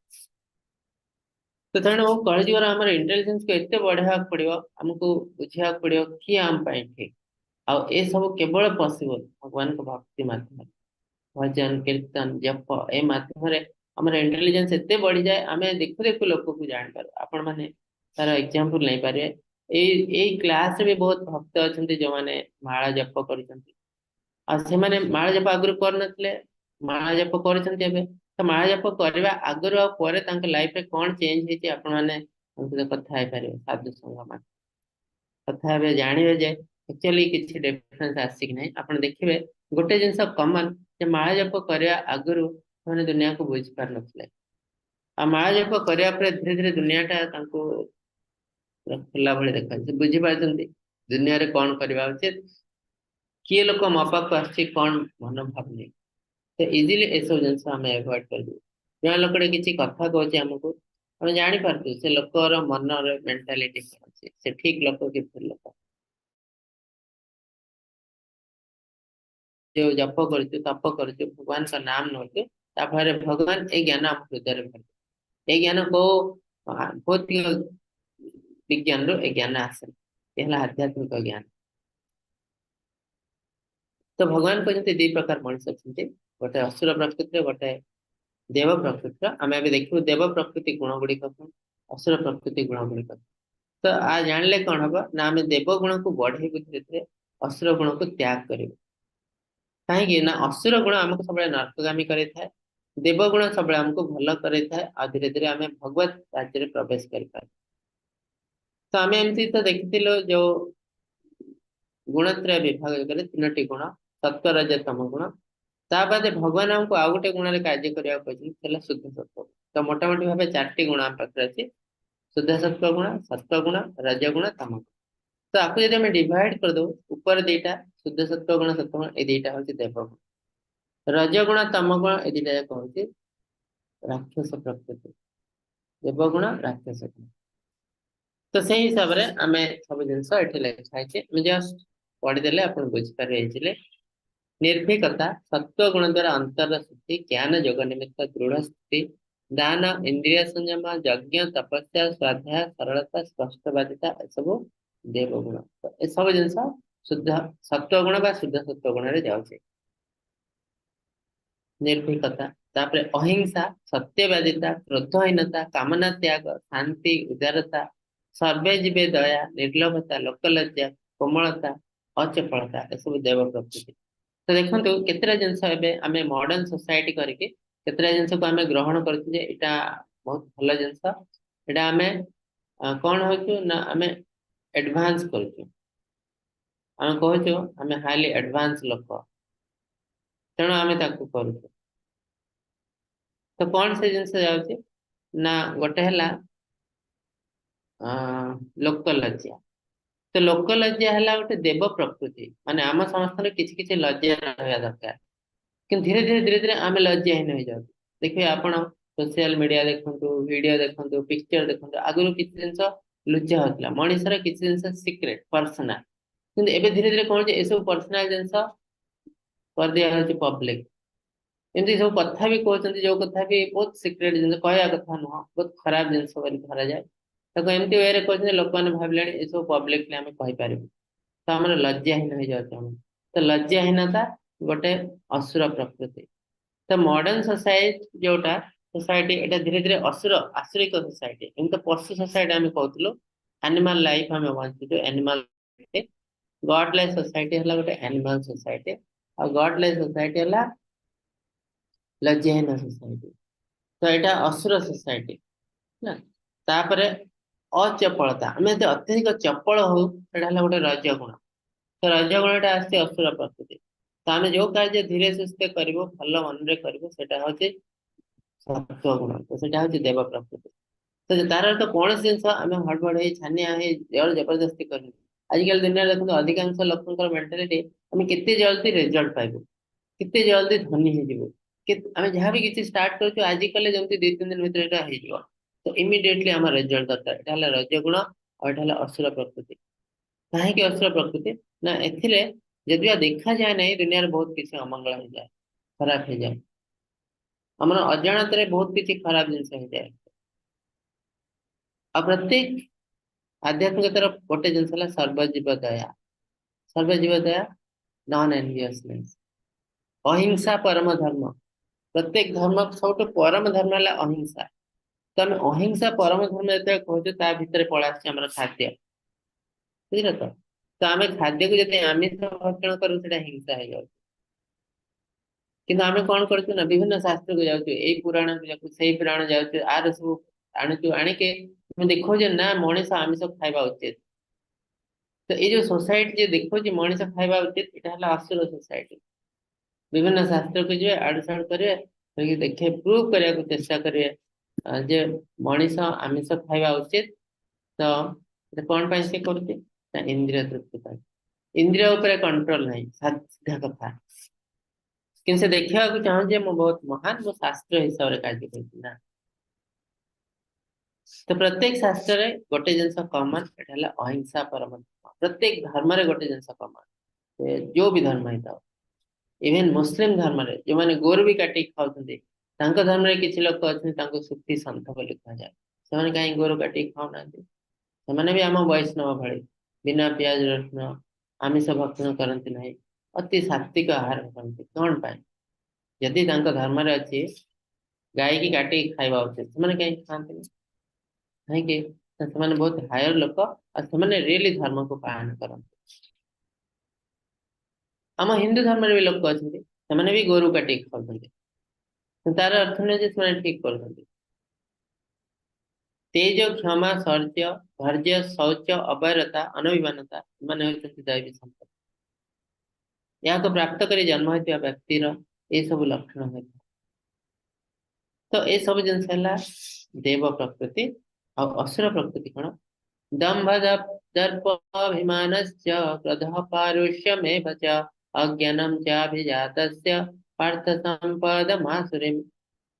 तो तेणु कली जुग आम इंटेलिजेंस को एत बढ़ा पड़ो आमको बुझा पड़ो किए आम ठीक आउ ए सब केवल पॉसिबल भगवान को भक्ति माध्यम भजन कीर्तन जप ए माध्यम आम इंटेलिजेंस एत बढ़ी जाए आम देखु देखु लोक को जापर आपण मैंने तार एग्जांपल नहीं पारे यही क्लास भी बहुत भक्त अच्छा जो मैंने माला जप कर माला जप आगु कर माला जप कर तो माला जप करने आगुरी लाइफ रे कौन चेंज होती आपण मैंने कथा है पारे साधु संग कथा जानवे जे एक्चुअली किसी डिफरेंस आसिक नहीं आप देखिए गोटे जिनस कमन माला जप करने आगुरी मैंने दुनिया को बुझी पार नथिले आ माला जप करने धीरे धीरे दुनियाटा खुला भाई देखा बुझी पार्टी दुनिया रे कौन करवा उचित किए लोक मो पाक आस कौन मनोभाव नहीं तो इजिली ए सब जिन आम एवॉइड कर जो लोक किसी कथा कहे आमको आम जापार से लोकर मन मेंटालिटी कौन अच्छे से ठीक लोक कि भूल लोक जो जप कर तप कर भगवान का नाम नौते फल भगवान ए ज्ञान आम हृदय भर ए ज्ञान को भौतिक विज्ञान रो ए ज्ञान आसे आध्यात्मिक ज्ञान तो भगवान कहते दी प्रकार मनुष्य अच्छे गोटे असुर प्रकृति गोटे देव प्रकृति आम ए देखू देव प्रकृति गुण गुड़िक असुर प्रकृति गुण गुड़िक तो आ जानले कौन हम ना आम देव गुण को बढ़ेबू धीरे धीरे असुर गुण को त्याग करूँ कहीं ना असुर गुण आमको सब नर्कगामी करे देव गुण सब आमको भल करे आ धीरे धीरे आम भगवत राज्य में प्रवेश कर तो आम एमती तो देखी जो गुणत्रय विभाग करे 3टी गुण सत्व रज तम गुण ता बादे भगवान हमको आउ गोटे गुण कार्य करने शुद्ध सत्व तो मोटामोटी भाव 4टी गुण आम पाखे अच्छी शुद्ध सत्व गुण रजगुण तम गुण तो आपको यदि हमें डिवाइड कर दो ऊपर दीटा शुद्ध सत्व गुण सत्व गुण ये दीटा हूँ देवगुण रजगुण तम गुण ये दीटा जाक हूँ राक्षस प्रकृति देवगुण राक्षस गुण तो से हिसाब से आम सब जिन लिखाई जस्ट पढ़ीदे आप बुझिपारे निर्भीकता सत्व गुण द्वारा अंतर शुद्धि ज्ञान जोग निमित्त दृढ़ स्थिति दान इंद्रिय संयम यज्ञ तपस्या स्वाध्याय सरलता स्पष्टवादिता सब देवगुण तो ये सब जिन शुद्ध सत्व गुण बा शुद्ध सत्व गुण जाऊे निर्भीकता तापर अहिंसा सत्यवादिता क्रोधहीनता कामना त्याग शांति उदारता सर्वे जीवे दया निर्लोभता लोकलज्जा कोमलता अचपलता ये सब देव प्रकृति तो देखो केतरा जिनस आम मॉडर्न सोसाइटी करके केतरा जिनस को आम ग्रहण करटा बहुत भल जिनस एटा आम कौन हो ना आम एडवांस कर कहूँ आम हाईली एडवांस लोक तेणु आम करूँ तो कौन से जिनस जाऊे ना गोटे है लोकलज्जा तो लोकलज्जा है गोटे देव प्रकृति माने आम समस्त किसी किसी लज्जा रहा दरकार कि धीरे धीरे आम लज्जाहीन हो जाए देखिए आपण सोशल मीडिया देखु वीडियो देखु पिक्चर देखु आगुरी किसी जिन लुचा होता मनुष्यर किसी जिन सिक्रेट पर्सनाल कि धीरे धीरे कौन ये सब पर्सनाल जिन कर दिया पब्लिक एमती सब कथा भी कहते जो कथा भी बहुत सिक्रेट जिन कहया कथा नुह बहुत खराब जिन धरा जाए एमती वे कहते लोक मैंने भाविले ये सब पब्लिकली आम कहीपर तो आम लज्जाहीन हो जाए तो लज्जाहीनता गोटे असुर प्रकृति तो मॉडर्न सोसाइटी जोटा सोसाइटी एटा धीरे धीरे असुर आसुरिक सोसाइटी एम तो पशु सोसाइटी आम कहूँ एनिमल लाइफ आम बंचु एनिमल गॉडलेस सोसाइटी है गोटे एनिमल सोसाइटी और गॉडलेस सोसाइटी है लज्जाहीन सोसाइटी तो यहाँ असुर सोसाइटी ना तापर अचपलता आम यदि अत्यधिक चपल हो गोटे रजगुण तो रजगुण आसती असुर प्रकृति तो आम जो कार्य धीरे सुस्थे कर भल मन कर हूँ सत्व गुण तो सेटा हूँ देव प्रकृति तो तार तो कौन जिन आम हड़बड़ छानिया जोर जबरदस्ती कर आजिकल दुनिया देखते अधिकांश लोक मेंटालिटी आम केते जल्दी रिजल्ट पाइबू केते जल्दी धनी हो आम जहाँ भी किसी स्टार्ट कर आजिकल जमी 2-3 दिन भर यहाँ तो इमिडिएटली आम रिजल्ट दरकार यहाँ रजगुण और यहाँ असुर प्रकृति कहीं असुर प्रकृति ना एदि देखा जाए ना दुनिया बहुत किसी अमंगल हो जाए खराब हो जाए आम अजाणत बहुत किसी खराब जिन हो जाए आ प्रत्येक आध्यात्मिकतार गोटे जिन सर्वजीव दया सर्वजीव दया नॉन एनवियसनेस अहिंसा परम धर्म प्रत्येक धर्म सब परम धर्म है अहिंसा तो आम अहिंसा परम धर्म जो कहते भितर पड़ा खाद्य बुझल तो आम खाद्य को जब आमिष भक्षण करूँ हिंसा हो जाए कि आम कौन कर विभिन्न शास्त्र को जाऊँ यही पुराण को जाऊँ से पुराण जाऊँ आर सब आणुचु आणिके देखो ना मनीष आमिष खावा उचित तो ये जो सोसाइटी जो देखो मनीष खावा उचित यहाँ असुर सोसाइटी विभिन्न शास्त्र को जी आड़साड़ करेंगे देखे प्रूव करने को चेष्टा करेंगे जे मनीष आमिष खावा उचित तो कौन पाई से करुचे इंद्रिय तृप्ति इंद्रिय उपर कंट्रोल नहीं सीधा कथा कि से देखा चाहूँ मु बहुत महान मो शास्त्र हिसाब से कार्य करना तो प्रत्येक शास्त्र रे गोटे जिनस कॉमन एटा अहिंसा परम धर्म प्रत्येक धर्म रे गोटे जिनस कॉमन जो भी धर्म होता इवेन मुस्लिम धर्म रे जो माने गोरु भी काटी खाउछन्ते तांको धर्म रे किछि लोक अछन तांको सुक्ति संत बोली कहा जाए सेमाने काई गोरु काटी खाउ नांती सेमाने भी आम वैष्णव भଳି बिना प्याज रसुण आमिष भक्षण करते नहीं अति सात्विक आहार करते कौन पाए यदि तांको धर्म रे अछि गाय की काटी खाइबा उचित सेमाने काई खाते कहीं ସେମାନେ ବହୁତ ହାୟର ଲୋକ ଆଉ ସେମାନେ ରିଏଲି ଧର୍ମ को ପାଳନ କରନ୍ତି। ଆମ ହିନ୍ଦୁ ଧର୍ମରେ ବି ଲୋକ ଅଛନ୍ତି ସେମାନେ ବି ଗୋରୁ କାଟିକି ଖାଉଛନ୍ତି ତାର अर्थ ନୁହେଁ ଯେ ସେମାନେ ଠିକ କରୁଛନ୍ତି। तेज क्षमा शौर्य धैर्य शौच अवैरता अनभिमानता ମାନେ ହେଉଛନ୍ତି दैवी संपद। याको प्राप्त करी जन्म होइଥିବା ବ୍ୟକ୍ତିର ଏ ସବୁ ଲକ୍ଷଣ ହୋଇଥାଏ। तो ए सब जिनस है देव प्रकृति और असुर प्रकृति कौन दंभ दर्पभिमानश्च क्रोधः पारुष्यमेव च अज्ञानं चाभिजातस्य पार्थ संपदमासुरीम्।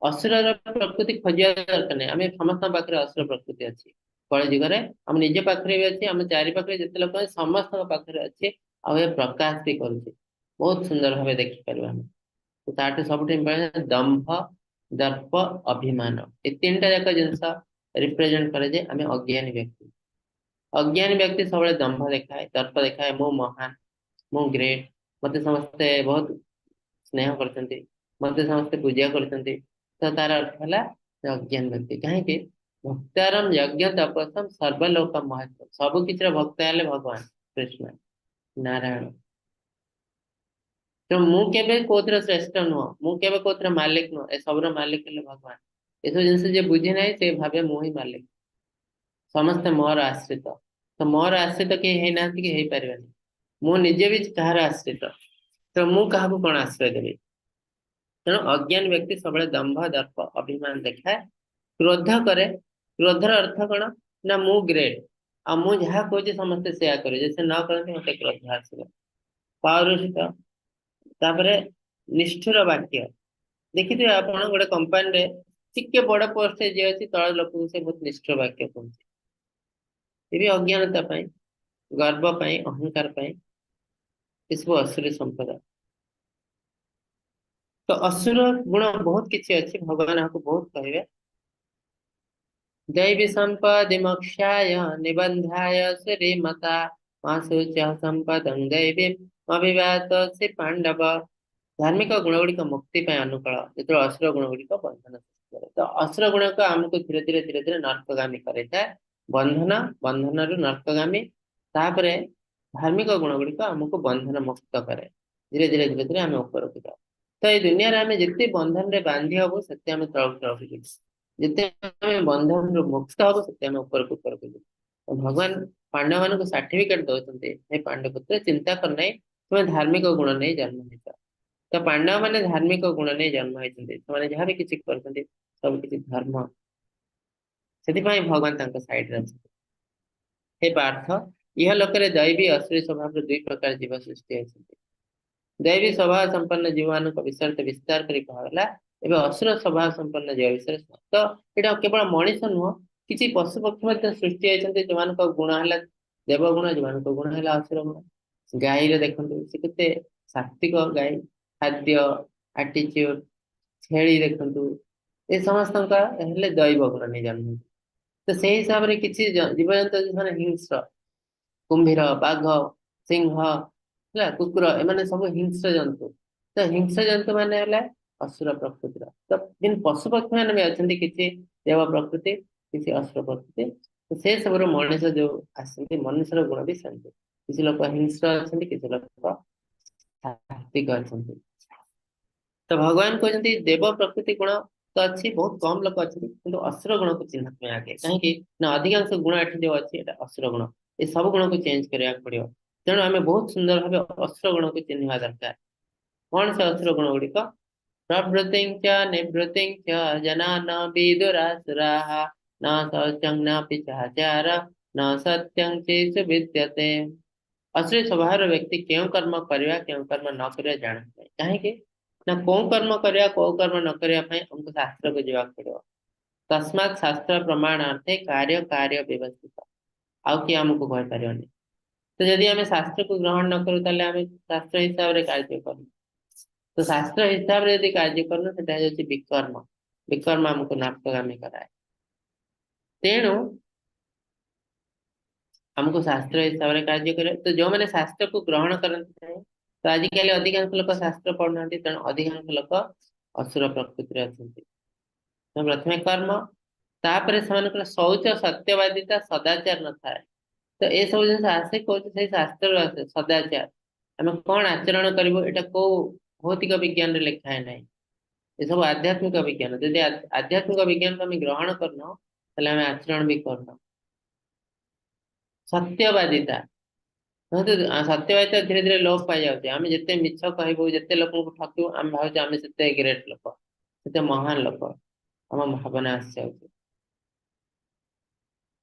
असुर प्रकृति खोजिया दरकार नहीं आम समस्त पाखे असुर प्रकृति अच्छी कल जुगे आम निज पाखे भी अच्छे आम चारि पाखे जिते लोक समस्त पाखे अच्छे आ प्रकाश भी करुचे बहुत सुंदर भाव देखिपर आम तो ताठू सब दंभ दर्प अभिमान ये तीन टा जाक जिनस रिप्रेजेंट करे जे आम अज्ञानी व्यक्ति सब दंभ देखाए दर्प देखाए मु महान मु ग्रेट मत समस्ते बहुत स्नेह करते मत समस्ते पूजा करते तो तार अर्थ है अज्ञान व्यक्ति कहीं भक्तारम यज्ञ तपसम सर्वलोक महत्व सब किसी भक्त है भगवान कृष्ण नारायण तो मु केबे कोथर श्रेष्ठ नुह मु केबे कोथर मालिक नुह ए सबर मालिक है भगवान ये सब जिनस जे बुझे ना से भावे मु ही मालिक समस्ते मोर आश्रित तो मोर आश्रित के है ना कि हे परिबनी मु निजे भी कहार आश्रित तो मु कहा कौन आश्रय देवी तेणु अज्ञान व्यक्ति सब दंभ दर्प अभिमान देखाए क्रोध करे क्रोधर अर्थ कौन ना मु ग्रेट आ मु जहाँ कहूँ समस्ते सेया करे जैसे न करते मत क्रोध आसो पौरुष तापरे निष्ठुर वाक्य देखिए आप गोटे कंपानी रे टिके बड़ पोस्ट जे अच्छी तल लोक से बहुत निष्ठुर वाक्य कहते ये भी अज्ञानता गर्व अहंकार ये सब असुर संपदा तो असुर गुण बहुत किसी अच्छी भगवान आपको बहुत कहे दैवी संपद मोक्षाय निबंधाय श्रीमता मासुच संपद दैवी अभिवात से पांडव धार्मिक गुण गुड़िक मुक्ति अनुकूल जो असुर गुण गुड़िक बंधन सृष्टि करे तो असुर गुण को आमको धीरे धीरे धीरे धीरे नर्कगामी करे बंधन बंधन रु नर्कगामी तापरे धार्मिक गुण गुड़िक आमको बंधन मुक्त करे धीरे धीरे धीरे धीरे आम ऊपर को जाओ तो ये दुनिया रे आमे जिते बंधन रे बांधी हबो सत्य आमे तळक तळक जिते जिते आमे बंधन रु मुक्त हबो सत्य आमे ऊपर को जिते तो भगवान पांडव मान को सर्टिफिकेट दउछन्ते हे पांडवपुत्र चिंता कर नै तुम धार्मिक गुण नै जन्म होइछ तो पांडव माने धार्मिक गुण नै जन्म होइछन्ते माने जहाँ भी किछि करछन्ते सब किछि धर्म सेति पई भगवान तांका साइड रे अछि हे पार्थ यह लोकरे दैवी असुरी स्वभाव दुई प्रकार जीव सृष्टि होइछन्ते दैवी स्वभाव संपन्न जीव मान विषय विस्तार करी कहला एबे असुर स्वभाव संपन्न जीव विषय तो एटा केवल मनुष्य नुह किछि पशु पक्षी मध्ये सृष्टि होइछन्ते जमान को गुण हला देव गुण जमान को गुण हला असुर गुण गाई रे देखंतु से केते सात्विक गाई खाद्य एटीट्यूड छेड़ी देखंतु ए समस्त का हेले दैव गुण नै जन्म तो से हिसाब रे किछि जीव जंतु माने हिंस्र कुंभीर बाघ सिंह है कुकुर एमाने सब हिंस्र जंतु तो हिंस्र जंतु माने हला असुर प्रकृतिर तो जिन पशु पक्षी माने भी अछंती किछि देव प्रकृति किछि असुर प्रकृति तो से सब मनुष्य जो आसंती मनुष्य गुण भी सेंती किछि लोक हिंस्र अछंती किछि लोक सात्विक अछंती तो भगवान कहते देव प्रकृति गुण तो अच्छी बहुत कम लोक अच्छी किंतु असुर गुण को चिन्ह में आगे कहीं ना अधिकांश गुण एठी जो अच्छी एटा असुर गुण ये सब गुण को चेंज करने पड़ो तेणु आम बहुत सुंदर भाव असुर गुण को चिन्हवा दरकार कौन से असुर गुण गुड़िक प्रवृत्ति निवृत्ति जना न विदुरासुराः न शौचं न पिशाचार न सत्यं चेषु विद्यते असुर स्वभाव व्यक्ति क्यों कर्म करवा क्यों कर्म न करवा जानते कहीं ना कौ कर्म करवा कौ कर्म न करने हमको शास्त्र को जावाक पड़ो तस्मात् शास्त्र प्रमाणार्थे कार्य कार्य व्यवस्थित आउ कि आमको कह पारनी तो जदि आम शास्त्र को ग्रहण न करूँ आम शास्त्र हिसाब से कार्य करूँ तो शास्त्र हिसाब से यदि कार्य करूँ से विकर्म विकर्म आमको नापगामी कराए तेणु हमको शास्त्र हिसाब से कार्य करे तो जो मैंने शास्त्र को ग्रहण करते तो आजिकल अधिकांश लोक शास्त्र पढ़ुना तेणु अधिकांश लोक असुर प्रकृति अच्छा तो प्रथम कर्म तापर से शौच सत्यवादिता सदाचार न थाए। तो ये सब जिन आसे कौन से शास्त्र आसे सदाचार आम कौन आचरण करूँ एटा को भौतिक विज्ञान रे लिखा है नहीं। ये सब आध्यात्मिक विज्ञान यदि आध्यात्मिक विज्ञान को आम ग्रहण करना आम आचरण भी करना। सत्यवादिता तो सत्यवादिता धीरे धीरे लोप पाई जाऊे आम जिते मिछ कहबू जिते लोक ठकू आम भाव आम से ग्रेट लोक से महान लोक आम भावना आसी जाऊे।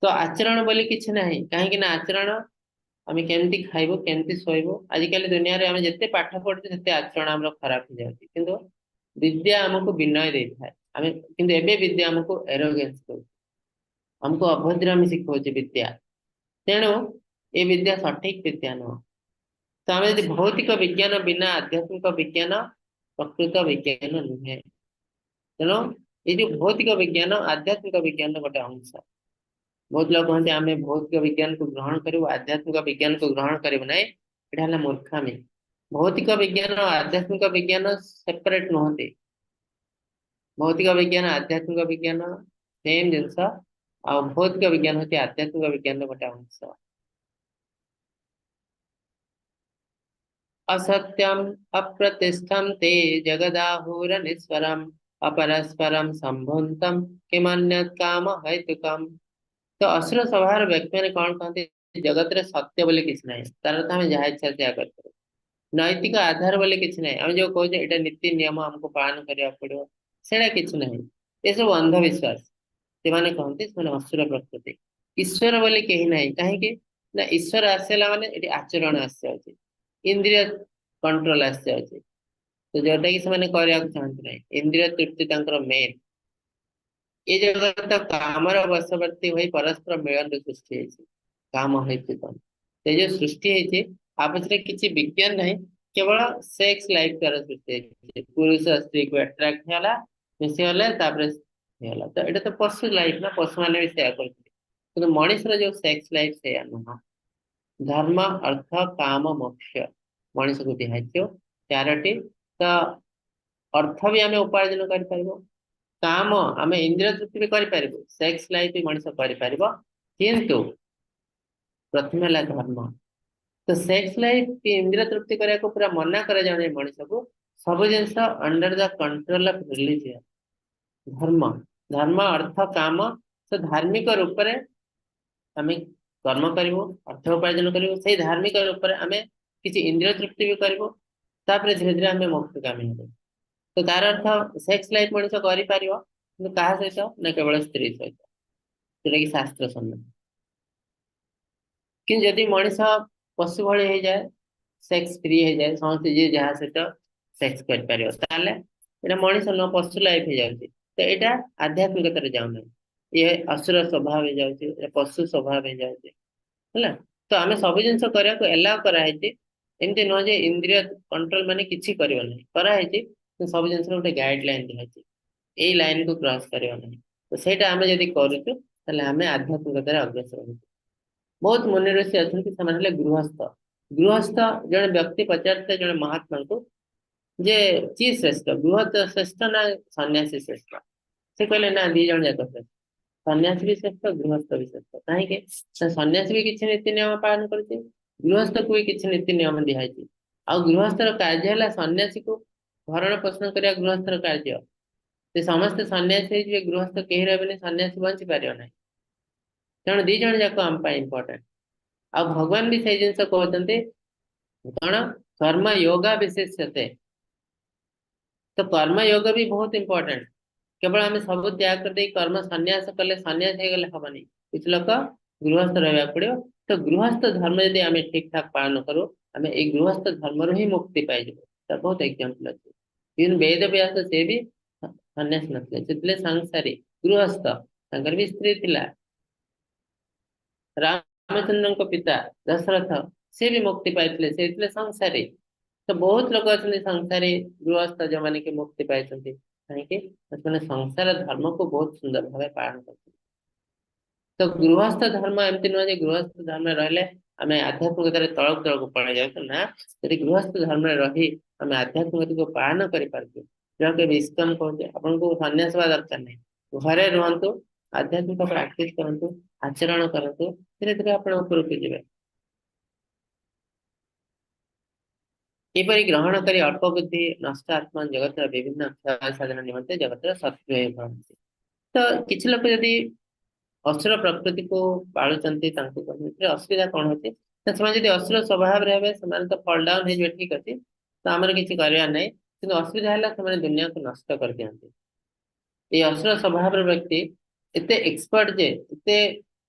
तो आचरण बोली किसी ना कहीं आचरण आम केमती खाइबू केमती शोइबू आजिकल दुनिया रे आम जिते पाठ पढ़ते से आचरण आम खराब हो जाए किंतु विद्या आमको विनय दे थाए आम किंतु एबे विद्या आमको एरोगेंस कर हमको अभद्रामी शिखौचे विद्या तेणु ये विद्या सठिक विद्या नुह। तो आम यदि भौतिक विज्ञान बिना आध्यात्मिक विज्ञान प्रकृत विज्ञान नुहे। तेणु ये जो भौतिक विज्ञान आध्यात्मिक विज्ञान गोटे अंश। बहुत लोग कहते आम भौतिक विज्ञान को ग्रहण करूँ आध्यात्मिक विज्ञान को ग्रहण करूँ ना यहाँ मूर्खामी। भौतिक विज्ञान और आध्यात्मिक विज्ञान सेपरेट नुहति। भौतिक विज्ञान आध्यात्मिक विज्ञान सेम जिनस आ भौतिक विज्ञान होती आध्यात्मिक विज्ञान गोटे अंश। असत्यम अप्रतिष्ठम ते जगदाहुरनीश्वरम अपरस्परम संभुन्तम किमन्यत् काम हेतुकम। तो असुर स्वभाव व्यक्ति मैंने कौन कहते जगत रे सत्य बोले किसी ना तार अर्थ आम जहाँ इच्छा से कर नैतिक आधार बोले किसी ना आम जो कहे यहाँ नीति नियम हमको पालन करने पड़ो सेटा किसी ना ये सब अंधविश्वास से मैंने कहते से असुर प्रकृति। ईश्वर बोले कहीं ना कहीं ना ईश्वर आसला माने ये आचरण आस जाऊे इंद्रिय कंट्रोल आस जाऊे। तो जोटा कि से चाहते ना इंद्रिय तृप्ति मेन ये जगत कामर वशवर्ती हुई परस्पर मिलन सृष्टि है काम हेतु से जो सृष्टि है आप किसी विज्ञान नहीं केवल सेक्स लाइफ तार सृष्टि है पुरुष स्त्री को अट्राक्ट होला मिसीगले तो ये तो पशु लाइफ ना पशु मैंने भी सेया करते मनुष्य जो सेक्स लाइफ से नुह। धर्म अर्थ काम मोक्ष मनुष्य को दिखाई चारोटी तो अर्थ भी आम उपार्जन कर काम आम इंद्रिय तृप्ति भी कर सेक्स लाइफ भी मनुष्य कर किंतु प्रथम है धर्म। तो सेक्स लाइफ की इंद्रिय तृप्ति करने को पूरा मना कर मनुष्य को सब जिन under the control of religion धर्म धर्म अर्थ काम तो धार्मिक रूप से आम कर्म करूँ अर्थ उपार्जन करूँ से धार्मिक रूप से आम किसी इंद्रिय तृप्ति भी करूँ धीरे धीरे आम मोक्षगामी हो। तो तार अर्थ सेक्स लाइफ मनुष्य कर क्या सहित ना केवल स्त्री सहित जोटा कि शास्त्र सम्मत। कि जदि मनुष्य पशु भली हो जाए सेक्स फ्री हो जाए समस्त जी जहाँ सहित सेक्स कर मनुष्य न पशु लाइफ हो जाए तो यहाँ आध्यात्मिकता जाऊना ये असुर स्वभाव हो जाए पशु स्वभाव हो जाए है। तो आम सब जिन एलाउ कराई एमती नुह जे इंद्रिय कंट्रोल माने किसी कराई सब जिन गोटे गाइडलाइन दिखाई यही लाइन को क्रॉस करना तो सहीटा आम जब करुँ आम आध्यात्मिकतार अग्रसर हो। बहुत मुनि ऋषि अच्छा गृहस्थ गृहस्थ जड़े व्यक्ति पचारते जड़े महात्मा को जे ची श्रेष्ठ गृहस्थ श्रेष्ठ ना सन्यासी श्रेष्ठ से कहले ना दी जन जाक श्रेष्ठ सन्यासी भी श्रेष्ठ गृहस्थ भी श्रेष्ठ कहीं सन्यासी भी किसी नीति नियम पालन करते गृहस्थ को भी किसी नीति नियम दिखाई आ गृहस्थर कार्य है सन्यासी को भरण पोषण करा गृहस्थर कार्य से समस्त सन्यासी गृहस्थ कहीं रहे सन्यासी बंची पार ना तेणु दी जन जाक आम इम्पोर्टेंट आ भगवान भी से जिन कहते कौन कर्म योगा विशेषते तो कर्म योग भी बहुत इंपोर्टेंट केवल आम सब त्याग कर कर्म सन्यास कले सन्यास हो गले हेनी कुछ लोग गृहस्थ रहा पड़ो। तो गृहस्थ धर्म यदि आम ठीक ठाक पालन करूँ आम ये गृहस्थ धर्म ही मुक्ति पाई बहुत एग्जाम्पल अच्छे वेद व्यास से भी सन्यास नथिले संसारी गृहस्थ भी स्त्री थिला रामचंद्र को पिता दशरथ से भी मुक्ति पाई से संसारी। तो बहुत लोग अच्छे संसारी गृहस्थ जो मैंने कि मुक्ति पाई कहीं संसार धर्म को बहुत सुंदर भाव पालन करते। तो गृहस्थ धर्म एमती नुह गृहस्थ धर्म रही आम आध्यात्मिकतार तलक तलक पड़े जाए ना यदि गृहस्थ धर्म रही आम आध्यात्मिकता को पालन कर इस्कन कहते आपन को सन्यास दरकार नहीं घरे रुहतु आध्यात्मिक प्राक्टिस करंतु आचरण करंतु धीरे धीरे आपण उपरକୁ ଯିବେ। ଏପରି ଗ୍ରହଣ କରି ଅଳ୍ପ ବୁଦ୍ଧି ନଷ୍ଟ ଆତ୍ମା ଜଗତର ବିଭିନ୍ନ କ୍ଷୟ ସାଧନ ନିମନ୍ତେ ଜଗତର ଶତ୍ରୁ ହେଇ ପଡନ୍ତି। ତ କିଛି ଲୋକ ଯଦି ଅସୁର ପ୍ରକୃତି को ପାଳୁଛନ୍ତି ତାଙ୍କୁ କହିଲେ ଅସୁବିଧା କଣ ହଉଛି ନା ସେମାନେ ଯଦି ଅସୁର ସ୍ୱଭାବରେ ହେବେ ସେମାନେ ତ ଫଲ ଡାଉନ ହେଇଯିବେ ଠିକ ଅଛି ତ ଆମର କିଛି କରିବା ନାହିଁ କିନ୍ତୁ ଅସୁବିଧା ହେଲା ସେମାନେ ଦୁନିଆକୁ ନଷ୍ଟ କରିଦିଅନ୍ତି। এই ଅସୁର ସ୍ୱଭାବର ବ୍ୟକ୍ତି ଏତେ ଏକ୍ସପର୍ଟ ଯେ ଏତେ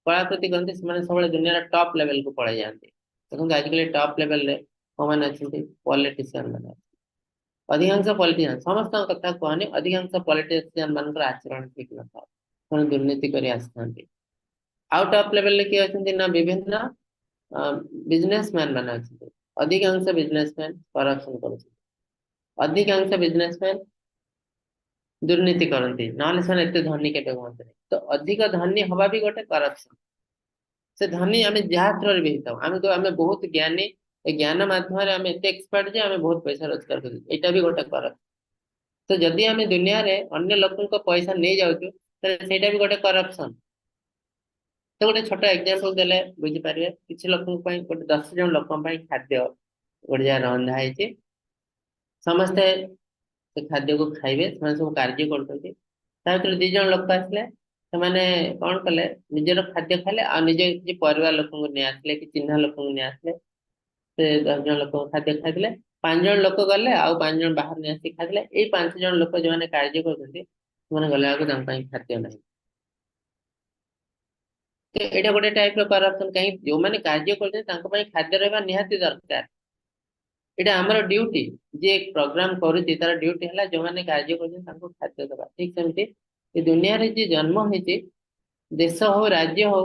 କଳାକୃତି କରନ୍ତି ସେମାନେ ସବୁବେଳେ ଦୁନିଆର ଟପ୍ ଲେଭେଲକୁ ପଳେଇ ଯାଆନ୍ତି। ଦେଖନ୍ତୁ ଆଜିକାଲି ଟପ୍ ଲେଭେଲରେ କୋଉମାନେ ଅଛନ୍ତି ପଲିଟିସିଆନ ମାନେ ଅଧିକାଂଶ ପଲିଟିସିଆନ ସମସ୍ତଙ୍କ କଥା କୁହନି ଅଧିକାଂଶ ପଲିଟିସିଆନ ମାନଙ୍କର ଆଚରଣ ଠିକ ନଥାଏ ସେମାନେ ଦୁର୍ନୀତି କରି ଆସିଥାନ୍ତି। ଆଉ ଟପ୍ ଲେଭେଲରେ କିଏ ଅଛନ୍ତି ନା ବିଭିନ୍ନ ବିଜନେସମ୍ୟାନ ମାନେ ଅଛନ୍ତି ଅଧିକାଂଶ ବିଜନେସମ୍ୟାନ କରପସନ କରୁଛନ୍ତି ଅଧିକାଂଶ ବିଜନେସମ୍ୟାନ दुर्नीति करती ना से धनी के तो अधिक धनी हवा भी गोटे करप्शन से धनी आम जहाँ थ्रो भी होता आम आम बहुत ज्ञानी ज्ञान मध्यम आम एत एक्सपर्ट जे आम बहुत पैसा रोजगार कर भी गोटे करप्शन तो जदि आम दुनिया रे अन्य लोक पैसा नहीं जाऊँ भी गोटे करप्शन तो गोटे छोट एग्जांपल देले बुझी पारे किसी लोक गोटे 10 जन लोक खाद्य गोटे जगह रंधा है समस्ते से खाद्य को खाइबे सब कार्य कर दी जन लोक आसले कौन कले निजर खाद्य खाले आ निजे किसी परिवार लोक नहीं आसले कि चिन्ह लोक नहीं आसले से 10 जन लोक खाद्य खाइले 5 जन लोक गले आउ 5 जन बाहर नहीं आसी खाइले ए 5 जन लोक जो मैंने कार्य करते गला खाद्य नहीं तो यहाँ गोटे टाइप करप्शन कहीं जो मैंने कार्य करते खाद्य रहा निहाती दरकार एटा हमर ड्यूटी जे प्रोग्राम करूची तार ड्यूटी हला जो माने कार्य करछन तांको खाद्य देबा ठीक सेमती ए दुनिया रे जे जन्म होइची देश हो राज्य हो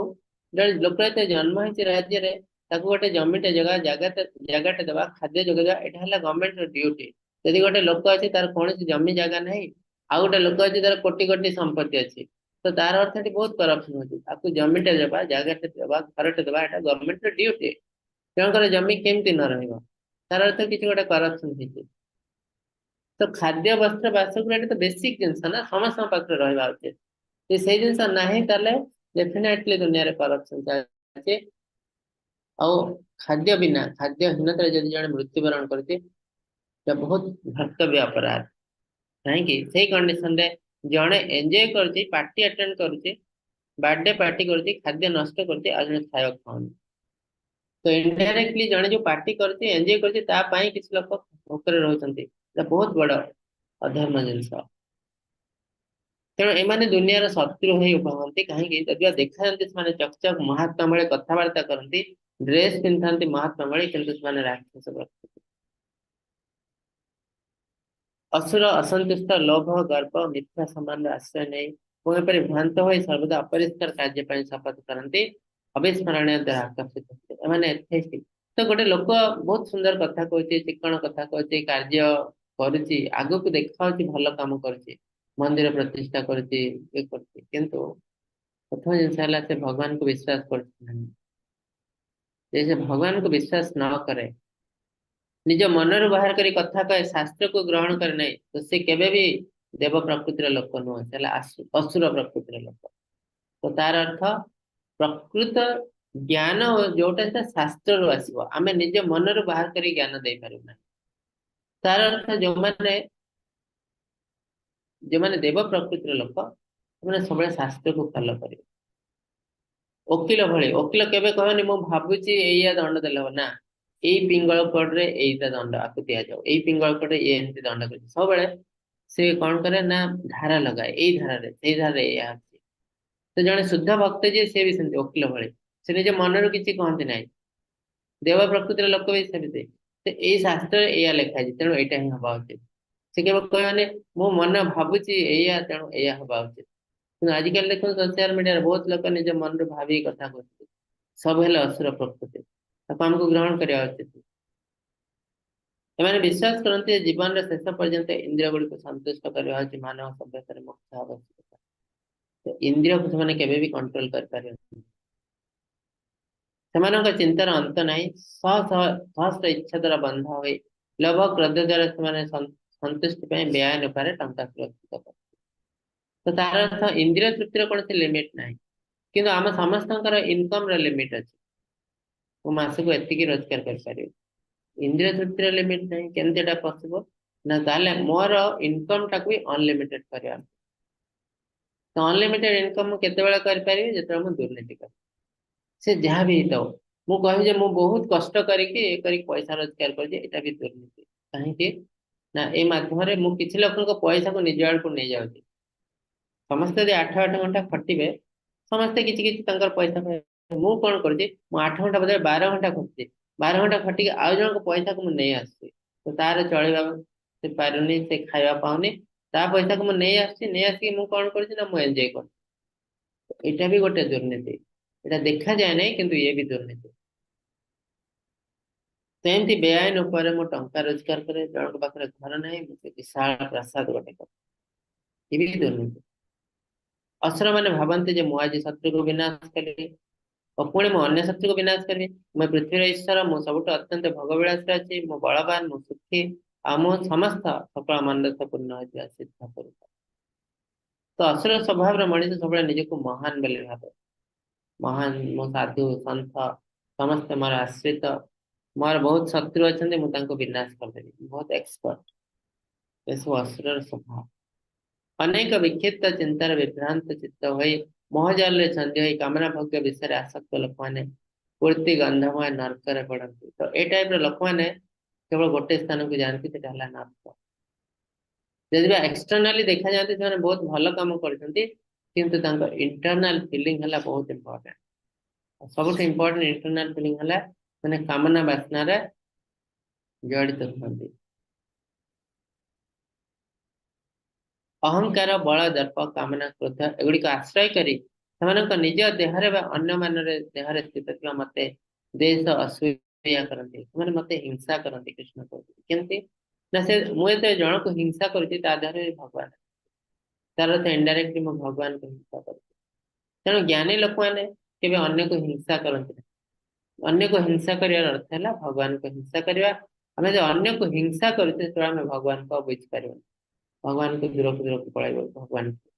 जल लोकते जन्म होइची राज्य रे ताको गोटे जमीटे जगहटे देबा खाद्य जगह एटा हला गवर्नमेंट रो ड्यूटी यदि गोटे लोक अछि तार कोनसी जमी जगह नहीं आ गोटे लोक अछि तार कोटी कोटी संपत्ति अछि तो तार अर्थ एटी बहुत करप्शन होची ताको जमीटे देबा जगहटे देबा घरटे देबा एटा गवर्नमेंट रो ड्यूटी तेणुकर जमी केमती न रहइबो तार अर्थ किसी गोटे करप्शन होती तो खाद्य वस्त्र बासगृह तो बेसिक जिनस ना समस्त पाखे रहा उचित से जिनस नहीं डेफिनेटली दुनिया रे करप्शन चलती आ खाद्य बिना खाद्यहीनता जब जन मृत्युवरण करती बहुत भर्तव्य अपराध कहीं कंडीशन रे जड़े एंजॉय करती पार्टी अटेंड करती बर्थडे पार्टी करती खाद्य नष्ट करती आज जन खाया खाऊनी तो इनडायरेक्टली जने जो पार्टी करती एंजॉय करती ता पाई किसी लोक भोकर रहउचंती बहुत बड़ अधर्म जिनस तेणु एमाने दुनिया शत्रु हो भावती कहीं जब देखा से चकचक महात्मा बेले कथबार्ता करती ड्रेस पिंधि महात्मा बेले किंतु राक्षस प्रकृति असुर असंतुष्ट लोभ गर्व मिथ्या समान आश्रय नहीं पुणिपरि भ्रांत हो सर्वदा अपरिष्कार कार्य शपथ करती अविस्मरणीय द्वारा आकर्षित होते माने तो गोटे लोक बहुत सुंदर कथा कहते चिकण कथा कहते कार्य करुच्ची आग को देखा भल काम कर मंदिर प्रतिष्ठा करती किंतु प्रथम जिनस से भगवान को विश्वास कर भगवान को विश्वास न करे निज मन रू बाहर करी कथा कहे शास्त्र को ग्रहण करे नहीं तो से केबे भी देव प्रकृतिर लोक नुह से असुर प्रकृतिर लोक तो तार अर्थ प्रकृत ज्ञान जोटा शास्त्र रू आसो आम निज मन रू बाहर करी ज्ञान दे पारुना तार अर्थ जो माने देव प्रकृतिर लोक मैंने सब शास्त्र को फॉलो कर वकिल भले वकिल केबे कहनी मु भाबुची एया दंड देले हो ना एई पिंगल कोड रे एईटा दंड आकु दिया जाओ एई पिंगल कोड रे एंती दंड कर सब बेले से कौन करे ना धारा लगाए एई धारा रे सेई धारा रे एया अछि तो जने शुद्ध भक्त जे से भी सेंती वकिल भले से निजे मन रो किछि कहंती नाही देव प्रकृतिर लोक भी सेमते ते एई शास्त्र एया लिखा है तेणु एटा ही हबा उचित से केवल कहने मो मन भाबुची एया तेणु एया हबा उचित आजिकल देखो सोशल मीडिया बहुत लोग निज मन रू भावी कथा कहते सब है असुर प्रकृति आमको ग्रहण करवा उचित एमाने विश्वास करते जीवन रे शेष पर्यंत इंद्रिय गुड़ी को संतुष्ट करवा मानव सभ्यता मुख्य आवश्यकता तो इंद्रिय को से केबे भी कंट्रोल कर पारे चिंतार अंत नहीं सहस्र इच्छा द्वारा बंधा हुए लोभ क्रोध द्वारा संतुष्टि व्यय नुपारे टंका सुरक्षित कर तो तार अर्थ इंद्रिय तृप्तिर कौन लिमिट ना कि आम समस्त इनकम लिमिट अच्छे वो मासक एतिक रोजगार कर इंद्रिय तृप्तिर लिमिट ना केमती पॉसिबल ना ताले मोर इनकम टाक भी अनलिमिटेड कर तो अनलिमिटेड इनकम मुझे जो दुर्नीति कर से जहाँ भी हो मु कह बहुत कष्ट करके पैसा रोजगार कर भी दुर्नीति कहीं ना ए माध्यम मुझे लोक पैसा को निज आड़ को नहीं जाऊँगी समस्ते यदि 8 8 घंटा खटिबे समस्ते किछि किछि तंकर पैसा पाए मु कोन करछि मु 8 घंटा बदले 12 घंटा खटुछि 12 घंटा खटिके आउ जन पैसा को मु नहीं आछि तो तार चलेबा से पारुनी से खाइबा पाउनी ता पैसा को मु नहीं आछि नहीं आछि मु कोन करछि ना मु एन्जॉय कर एटा भी गोटे दुर्नीति एटा देखा जाए नहीं किंतु ये भी दुर्नीति सेमती बेआईन ऊपर मु टंका रोजगार करे जन पाखरे घर नहीं मुझे विशाल प्रसाद गोटे कर ये भी दुर्नीति असुर मैंने भावती जे मु आज शत्रु को विनाश करी और पुणी मु अन्य शत्रु को विनाश करी मैं पृथ्वीर ईश्वर मु सब अत्यंत भोगविलास अच्छी मु बलवान मु सुखी आ मु समस्त सकल मनपूर्ण सिद्ध कर तो असुर स्वभाव मनीष सब निजक महान बोली भावे महान मो साधु सन्थ समस्त मोर आश्रित मोर बहुत शत्रु अच्छा मुझे विनाश करदेवी बहुत एक्सपर्ट ये सब असुर स्वभाव अनेक विक्षिप्त चिंतार विभ्रांत चित्त हो मोहजाल छंदी हो कामना भोग्य विषय आसक्त लोक मैंने पूर्ति गंधमय नर्क पड़ती तो ये टाइप लोक मैंने केवल गोटे स्थान को जानती नर्क जदि एक्सटर्नाली देखा जाती से बहुत भल कम कर इंटरनाल फीलिंग है बहुत इंपोर्टेंट सब इंपोर्टेंट इंटरनाल फीलिंग है मैंने कामना वासना जड़ित होती अहंकार बल दर्प कामना क्रोध एगुड़ी आश्रय करी निज देहरे अन्य मान देहरे स्थित थी मत देश असूया करती मत हिंसा करती कृष्ण कहते केमती ना से मुझे जन को हिंसा करुच्ची भगवान तार अर्थ इनडायरेक्टली मु भगवान को हिंसा कर तेणु ज्ञानी लोक मैंने केवे अन्य को हिंसा करते अन्य को हिंसा कर अर्थ है भगवान को हिंसा करवा आम जो अन्य को हिंसा करुचे तो आम भगवान को बुझीपर भगवान को दूर को पलैब भगवान को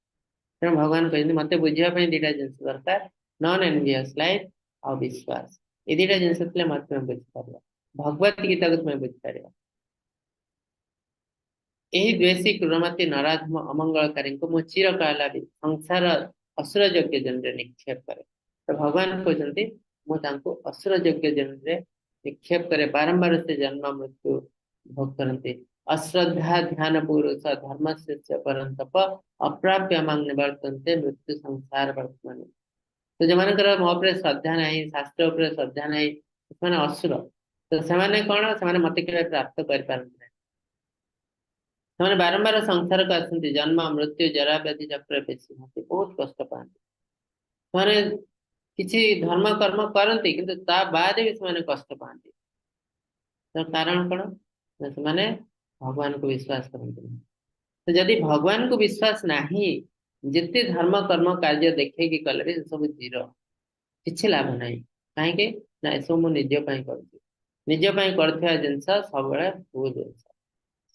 तेणु भगवान कहते मत बुझापी दीटा जिन दरकार नॉन एनवियस लाइफ और विश्वास ये दीटा जिन मत तुम बुझीपर भगवत गीता को तुम्हें बुझीपर यही द्वेषी क्रूरमती नराधम अमंगलकारी को मु चिरकाल भी संसार असुर यज्ञ जन निक्षेप करे तो भगवान कहते मुझे असुर यज्ञ जन निक्षेप करे बारंबार से जन्म मृत्यु भोग करते अश्रद्धा ध्यान पुरुष धर्म से परंतप अप्राप्य मांग निवर्तनते मृत्यु संसार वर्तमान तो जो मो श्रद्धा नहीं शास्त्र उपर श्रद्धा नहीं से असुर तो से कौन से मत प्राप्त कर बारंबार संसार को आसती जन्म मृत्यु जरा व्याधि चक्र बेसी होती बहुत कष्ट पाते किसी धर्म कर्म करती किंतु ता बाद भी से कष्ट पाती तो कारण कौन से भगवान को विश्वास करते तो जदि भगवान को विश्वास नहीं जिते धर्म कर्म कार्य देखे कि कले भी सब जीरो किसी लाभ ना कहीं ना ये सब निजपाई करजपाई कर जिन सब भूल जिन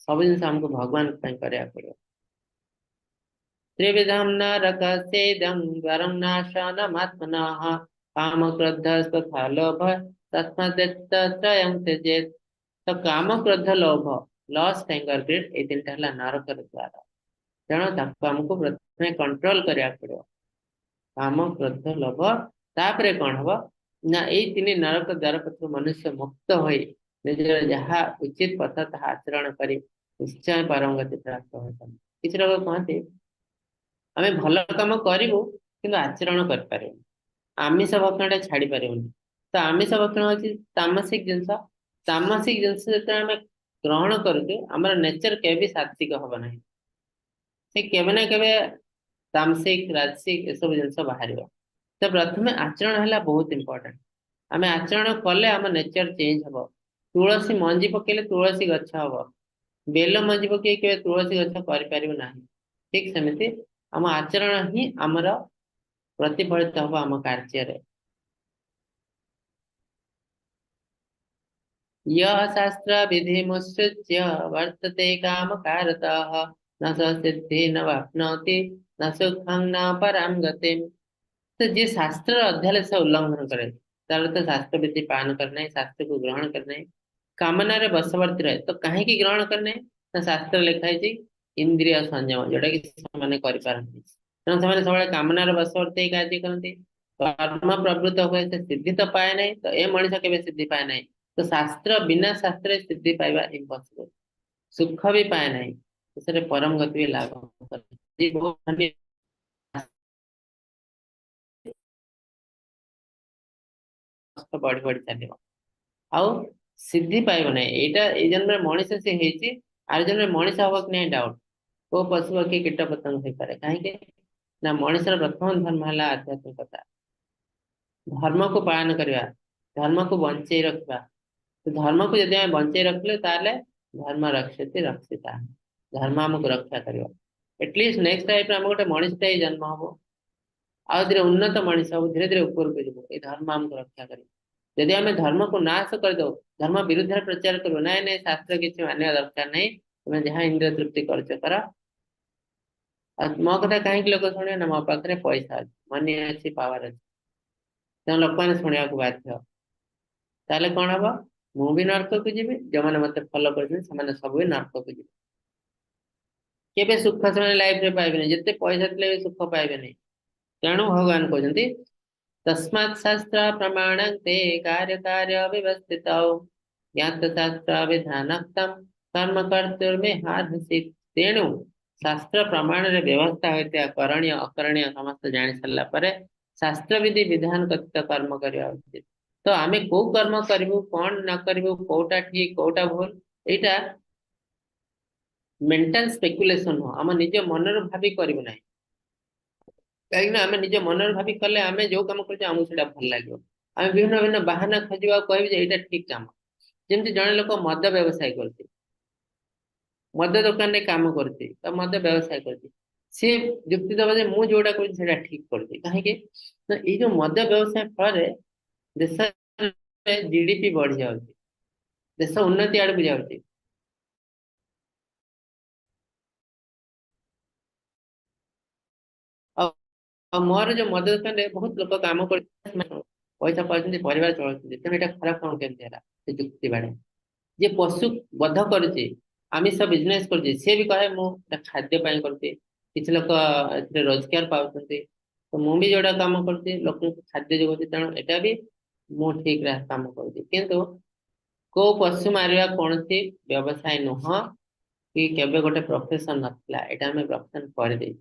सब जिन हमको भगवान करा पड़ो त्रिविधम नरक सेदं वरं नाशनमात्मना काम क्रोध तथा लोभ तस्माद् त्यजेत् तो काम क्रोध लोभ लस्ट एंगर ग्रेड ये तीन है नरक द्वारा तेणु आमको प्रथम कंट्रोल करा पड़ो काम क्रोध लोभ तापर कौन हम ना ये तीन नरक द्वार पत्र मनुष्य मुक्त हो निजर जहाँ उचित पथ ता आचरण कर निश्चय पारंगति प्राप्त होता किसी लोग कहते आम भल कम करूँ कि आचरण कर आमिष भक्षण छाड़ी पारूनी तो आमिष भक्षण हूँ तामसिक जिनस तामसिक जिनस जो आम ग्रहण करुचे आमर नेचर के सात्विक हम ना से केवे ना केवे तामसिक राजसिक ये सब जिन बाहर तो प्रथम आचरण है बहुत इंपोर्टेंट आम आचरण कले आम नेचर चेंज हम तुलसी मंजी पकेले तुलसी गछ हम बेल मंजी पकई के तुलसी गछ करना ठीक सेमती आम आचरण ही आमर प्रतिफलित हम आम कार्य यह शास्त्र विधि मुत्सृज्य वर्तते काम कारतः न स सिद्धि न वाप्नोति न सुखं न परां गतिम। तो जे शास्त्र अध्याय से उल्लंघन करे तार तो शास्त्र विधि पालन करना शास्त्र को ग्रहण करना कामना रे बसवर्ती रहे तो कहीं ग्रहण करना ना शास्त्र लिखा है इंद्रिय संयम जोटा कि से करें तेणु से सब कामना रे बसवर्ती कार्य करते कर्म प्रवृत्त हुए से सिद्धि तो पाए नहीं तो ए मनुष्य के सिद्धि पाए नहीं तो शास्त्र बिना शास्त्र सिद्धि पाइबा इम्पॉसिबल सुख भी पाए नहीं तो परम गति भी लाभ करे। बहुत बढ़ी बढ़ी चलो आउ सिद्धि पाइब ना यहाँ ये जन्म मनीष से होती आर जन्म मनीष हम कि नहीं डाउट को पशु पक्षी कीट पतंग हो पाए कहीं ना मनीषर प्रथम धर्म है आध्यात्मिकता धर्म को पालन करवा धर्म को बंचे रखा तो धर्म को यदि बंचे रखले ताले धर्म रक्षति रक्षिता धर्म आमको रक्षा कर एटलिस्ट नेक्स्ट टाइप आम गोटे मनीषटा जन्म हम आउ धीरे उन्नत मनीष हम धीरे धीरे ऊपर को जीव ये धर्म आमको रक्षा कर यदि आम धर्म को नाश करदे धर्म विरुद्ध प्रचार करूँ ना ना शास्त्र किसी मानवा दरकार नहीं तुम जहाँ इंद्रिय तृप्ति कर मो कथा कहीं लोक शुणे ना मो पाखे पैसा अच्छे मनी अच्छी पावर अच्छे तो लोक मैंने शुणा बाध्य ताले कौन हम मु भी नर्क को जी जो मैंने मत फलो कर सब भी नर्क को जी केवे सुख से लाइफ रे पाइबे जिते पैसा थे सुख पाइबे नहीं तेणु भगवान कहते तस्मात् शास्त्र प्रमाणं ते कार्य कार्य व्यवस्थित ज्ञात शास्त्र विधानक्तम कर्म कर्तुर्मेहार्हसि तेणु शास्त्र प्रमाण रे व्यवस्था होता करणीय अकरणीय समस्त जानी सारा पर शास्त्र विधि विधान कथित कर्म करवा उचित तो आमे को कर्म करूँ कौन न करूँ कौटा ठीक कौटा भूल यहाँ मेंटल स्पेकुलेशन हो आम निज मन भावी करूँ ना कहीं आम निज मन भावी कले आम जो कम करमको से भल लगे आम विभिन्न भिन्न बाहाना खोजा कह यहाँ ठीक कम जमी जड़े लोक मद व्यवसाय करते मद दुकान में काम करते तो मद व्यवसाय करते सी जुक्ति दबा मुझे जोड़ा कर ठीक करते कहीं तो ये जो मद व्यवसाय फल देश जीडीपी बढ़ी जाऊँ देश उन्नति आड़ को जाऊँ मोर जो मद दुकान में बहुत लोग काम कर पैसा पाते परिवार चलते तेनाली यहाँ खराब कौन केमती जुक्ति बाड़े जे पशु बध करुचे आमिष बिजनेस करुचे सी भी कहे मुझे खाद्य करते किसी लोग रोजगार पाँच तो मुझे जोड़ा काम करती लोक खाद्य जोगे तेणु यहाँ भी मुझे ठीक काम करुँच किंतु को पशु मारिया कौन सी व्यवसाय नुह कि केवे गोटे प्रोफेशन नाला यहाँ आम प्रोफेशन कर दे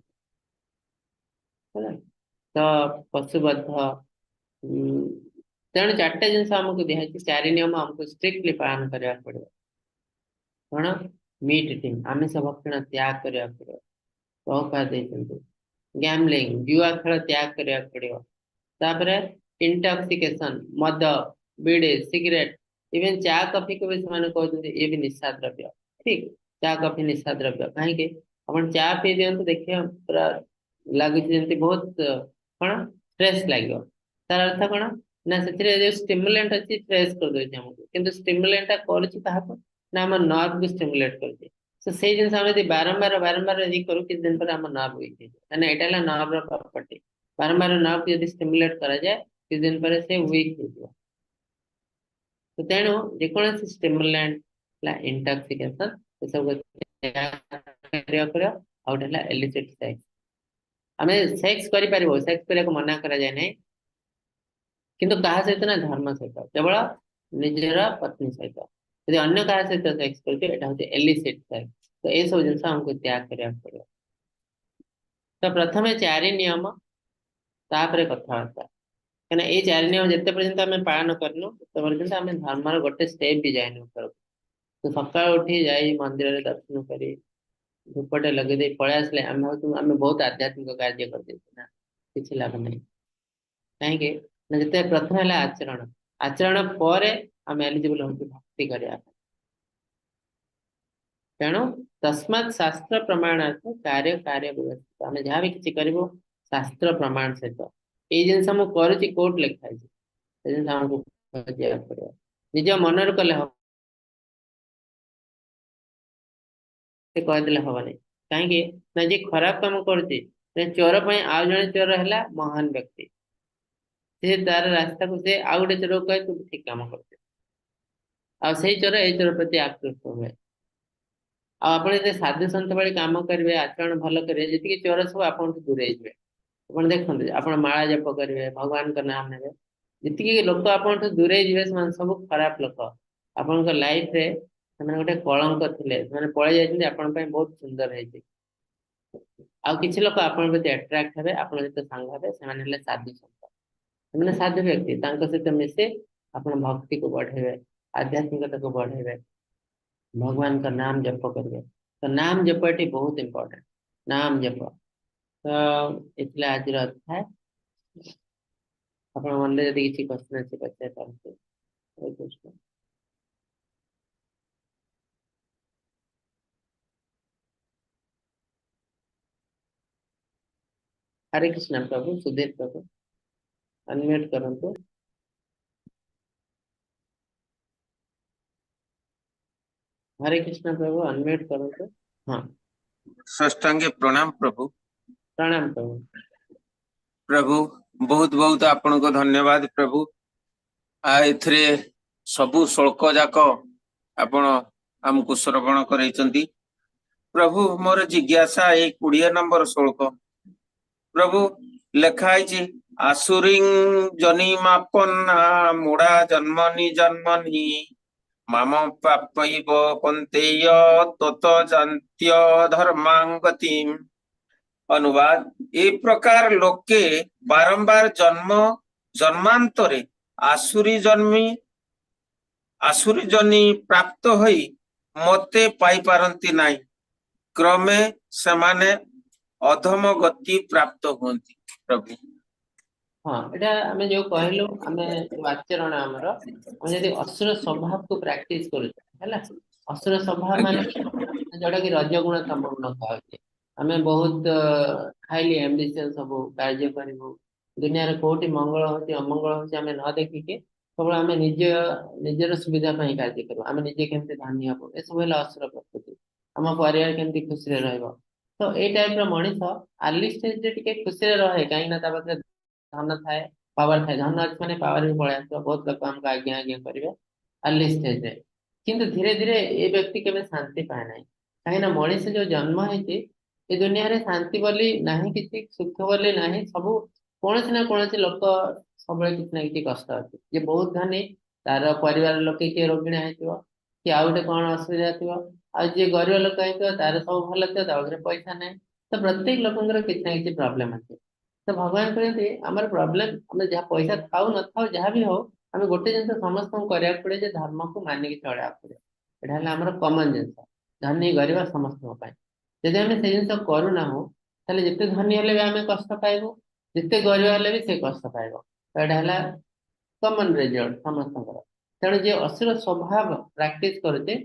तो पशुबद्ध तेणु चार्टा जिन आमको दिखाई चारि नियम आमको स्ट्रिक्टली पालन करने पड़ो कौन मीट इटिंग आमिष भक्षण त्याग करने पड़ो प्रभुपाद गैम्बलिंग जुआ खेल त्याग करने पड़ो तापर इंटॉक्सिकेशन मद बीड़ी सिगरेट इवन चा कॉफी को भी से कहते ये भी निशा द्रव्य ठीक चा कॉफी निशा द्रव्य कहीं अपन चा पी दिंतु देखिए पूरा लगुच जमी बहुत कौन स्ट्रेस लगे तार अर्थ कौन ना से स्टिमुलेंट अच्छी फ्रेश कर दे कि स्टिमुलेंट कर ना आम नर्व को स्टिमुलेट कर तो से जिन बारंबार बारंबार ये करूँ किसी दिन पर आम नर्व वीक है यहाँ नर्व प्रॉपर्टी बारंबार नर्व यदि स्टिमुलेट करा जाए किसी दिन पर से वीक हो तो तेणु जेकोसी स्टिमुलेंट इंटॉक्सिकेशन ये सब एलिसिट सेक्स आम सेक्स कर सेक्स करने को मना करा जाए नहीं किंतु कहा सहित ना धर्म सहित केवल निजर पत्नी सहित यदि अन्य क्या सहित सेक्स कर एलिसिट सेक्स तो ये सब जिन हमको त्याग करने पड़ो तो प्रथम चारि नियम तापर कथबार्ता कहीं ये चारि नियम जिते पर्यंत आम पालन करनु तो पर्यंत आम धर्मर गोटे स्टेप भी जाए ऊपर तो सका उठी जा मंदिर दर्शन कर धूपटे लगे पलि आसले आम आम बहुत आध्यात्मिक कार्य करदे ना किसी लाभ नहीं कहीं जिते प्रथम है आचरण आचरण पर आम एलिजिबल हो भक्ति करने तेणु तस्मात् शास्त्र प्रमाणार्थ कार्य कार्य व्यवस्थित आम जहाँ भी किसी कर शास्त्र प्रमाण सहित ये जिन मुझे कोर्ट लिखाई जिन आमको पड़ो निज मन कले हम कहीदे हम नहीं कहीं ना जी खराब कम कर चोर पर आउ जड़े चोर है महान व्यक्ति से तार रास्ता को से आउ गोटे चोर कहे तू ठीक काम करते से चोर ए चोर प्रति आकृष्ट हुए आप साधु सन्त भाई काम करेंगे आचरण भल करेंगे जी चोर सब आप दूरे आप देखते आप माला जप करेंगे भगवान का नाम ने जी लोक आप दूरे जी सब खराब लोक आपण लाइफ रे गोटे कलंक थे पलि जाते आपण बहुत सुंदर है आउ किसी लोग आपण प्रति अट्राक्ट हे आप सांग हे से साधु सन्त से साधु व्यक्ति सहित मिसे आप भक्ति को बढ़ेबे आध्यात्मिकता को बढ़ेबे भगवान का नाम जप करेंगे तो नाम जप ये बहुत इम्पोर्टेंट नाम जप तो इसलिए आज अध्याय आप मन में यदि किसी क्वेश्चन अच्छे पचार पारते हरे कृष्ण हरे कृष्ण प्रभु सुधीर प्रभु अनम्यूट करंतु हरे कृष्ण प्रभु अनम्यूट करंतु हाँ षष्ठांगे प्रणाम प्रभु प्रणाम प्रभु प्रभु बहुत बहुत आपन को धन्यवाद प्रभु एथरे सबु श्लोक जाक आपण हमको श्रवण करैचंती प्रभु मोर जिज्ञासा ए 20 नंबर श्लोक प्रभु लेखाई आसुरी जनिमापन्ना मुड़ा जन्मनि जन्मनि माम पापैव पन्तेय तत जान्त्य धर्मांगतिम अनुवाद ए प्रकार लोके बारंबार जन्म जन्मांतरे आसुरी जनी प्राप्त होई मते पाई पारंती नाही क्रमे समाने अधम गति प्राप्त होंती प्रभु हाँ एटा आमे जो कहलु आमे जो आचरण हमर हम यदि असुर स्वभाव को प्रैक्टिस करू हैला असुर स्वभाव माने जोड़ा कि रजगुण तमगुण कहते आमे बहुत हाईली एम्बिशियस सब कार्य करिवो दुनिया रे कोठी मंगल होती अमंगल होती आमे न देखिके केवल आमे निजर सुविधा ପାଇଁ कार्य करू आमे निजे केमते धान्य हबो ए सब हेला असुर प्रकृति हम परिवार केमते खुशी रे रहबो तो ए टाइप रो मଣିଷ अर्ली स्टेज रे टिके खुशी रे रहे काई ना ता पाखरे धन थाए पावर थाए धन अच्छे माने पावर भी पळे आसो बहुत लोग हमको आज्ञा आज्ञा करिवे अर्ली स्टेज रे किंतु धीरे धीरे ए व्यक्ति केबे शांति पाए नाही काई ना मଣିଷ जो जन्म हेती ए दुनिया रे शांति बोली नाही किछि सुख बोली नाही सब कोनसे ना कोनसे लोक सबले किछि ना किछि कष्ट अछि जे बहुत धनी तार परिवार लोके के रोगिणा हेतिबो कि आउटे कोन असुविधा थिबो आ जे गरीब लोक हेतिबो तार सब भल थिबो ता पाखरे पैसा नाही तो प्रत्येक लोकंगर किछि ना किछि प्रॉब्लम अछि तो भगवान कहते आमर प्रॉब्लम हमें जहाँ पैसा खाऊ न खाऊ जहाँ भी हो हमें गोटे जिन समस्त करा पड़े जे धर्म को मानिक चलवा पड़े यहाँ आमर कमन जिन धनी गरीब समस्त जदि आम से जिन करूना जिते धनी हेल्ले भी आम कष्ट पाइबू जिते गरीब हेल्ले भी से कष्ट पाइब तो यहाँ कमन रिजल्ट समस्त तेणु जे असुर स्वभाव प्राक्टिस करुचे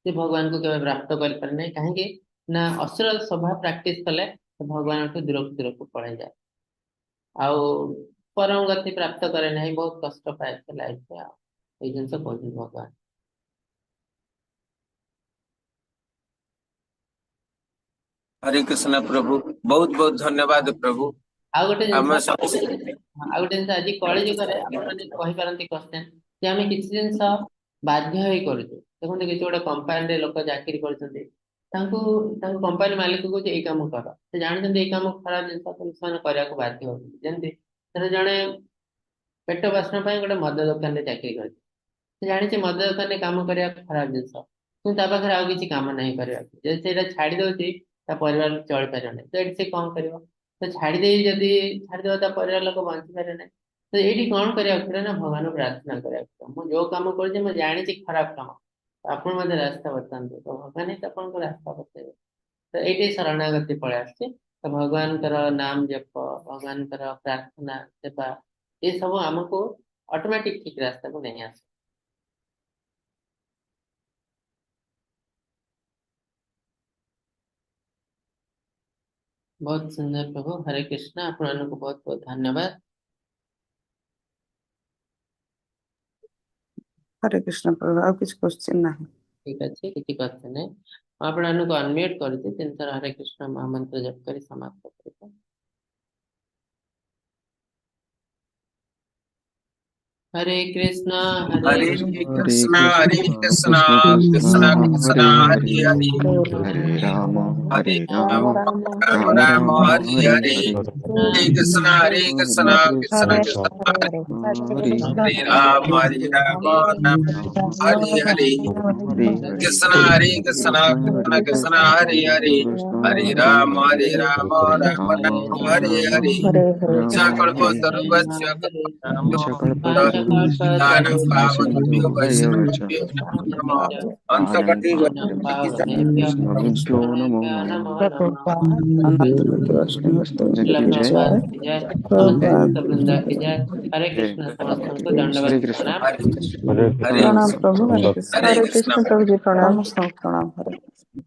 से भगवान को केवल प्राप्त कर ना कहीं ना असुर स्वभाव प्राक्टिस कले तो भगवान को दूर को पड़े जाए आउ परम गति प्राप्त करे नहीं बहुत कष्ट पाए लाइफ ये जिन कहते भगवान हरे कृष्ण प्रभु बहुत बहुत धन्यवाद प्रभु आउ गोटे आम जिन आउ गोटे जिन आज कली जुगे कही पारती क्वेश्चन जे आम किसी जिन बाध्य ही करुँ देखते किसी गोटे कंपानी लोक चाकरी कर कंपानी मालिक को ये कम कर से जानते ये कम खराब जिन करने को बाध्य होती जमी जड़े पेट बासन गोटे मद दुकान चाकरी कर जानी मद दुकान कम करने खराब जिन पाखे आउ किसी कम नहीं करवा छाड़ी दौर परिवार चल पार नहीं तो ये कौन कर तो छाड़ी जदि छाड़देव परिवार लोग बंची पारे ना तो ये कौन करा ना भगवान प्रार्थना करा मुझे जो कम कर जानी खराब कम आप रास्ता बताते तो भगवान ही आप रास्ता बतेबे तो ये शरणागति पलि आस तो भगवान नाम जप भगवान प्रार्थना सेवा ये सब आमको ऑटोमेटिक ठीक रास्ता को नहीं आस बहुत सुंदर प्रभु हरे कृष्ण आप बहुत बहुत धन्यवाद हरे कृष्ण प्रभु आ किछ क्वेश्चन नहीं ठीक अच्छे किसी क्वेश्चन है ଆପଣମାନଙ୍କୁ ଅନମ୍ୟୁଟ୍ କରୁଛି 3 ଥର ହରେ କୃଷ୍ଣ ମହାମନ୍ତ୍ର ଜପ କରି ସମାପ୍ତ କରିବା। हरे कृष्णा हरे कृष्णा कृष्णा कृष्ण कृष्णा कृष्ण कृष्णा हरे हरे हरे हरे हरे राम हरे हरे राम राम राम राम राम राम हरे हरे हरे हरे हरे कृष्णा कृष्णा कृष्णा कृष्णा हरे हरे राम राम हरे हरे हरे कृष्णा कृष्णा कृष्णा हरे हरे हरे राम राम राम हरे हरे सकलपतरुवच्च दानं पावनेभ्यो वैष्णवेभ्यो नमः अंतकटि वैष्णवेभ्यो नमो नमः। शिला की जय प्रभुपाद की जय, समस्त भक्त वृंदा की जय। हरे जय कृष्ण समस्तों को हरे दंडवत कृष्ण प्रणाम। हरे प्रणाम प्रभु, हरे हरे कृष्ण प्रभु जी, प्रणाम। कृष्ण प्रणाम हरे कृष्ण।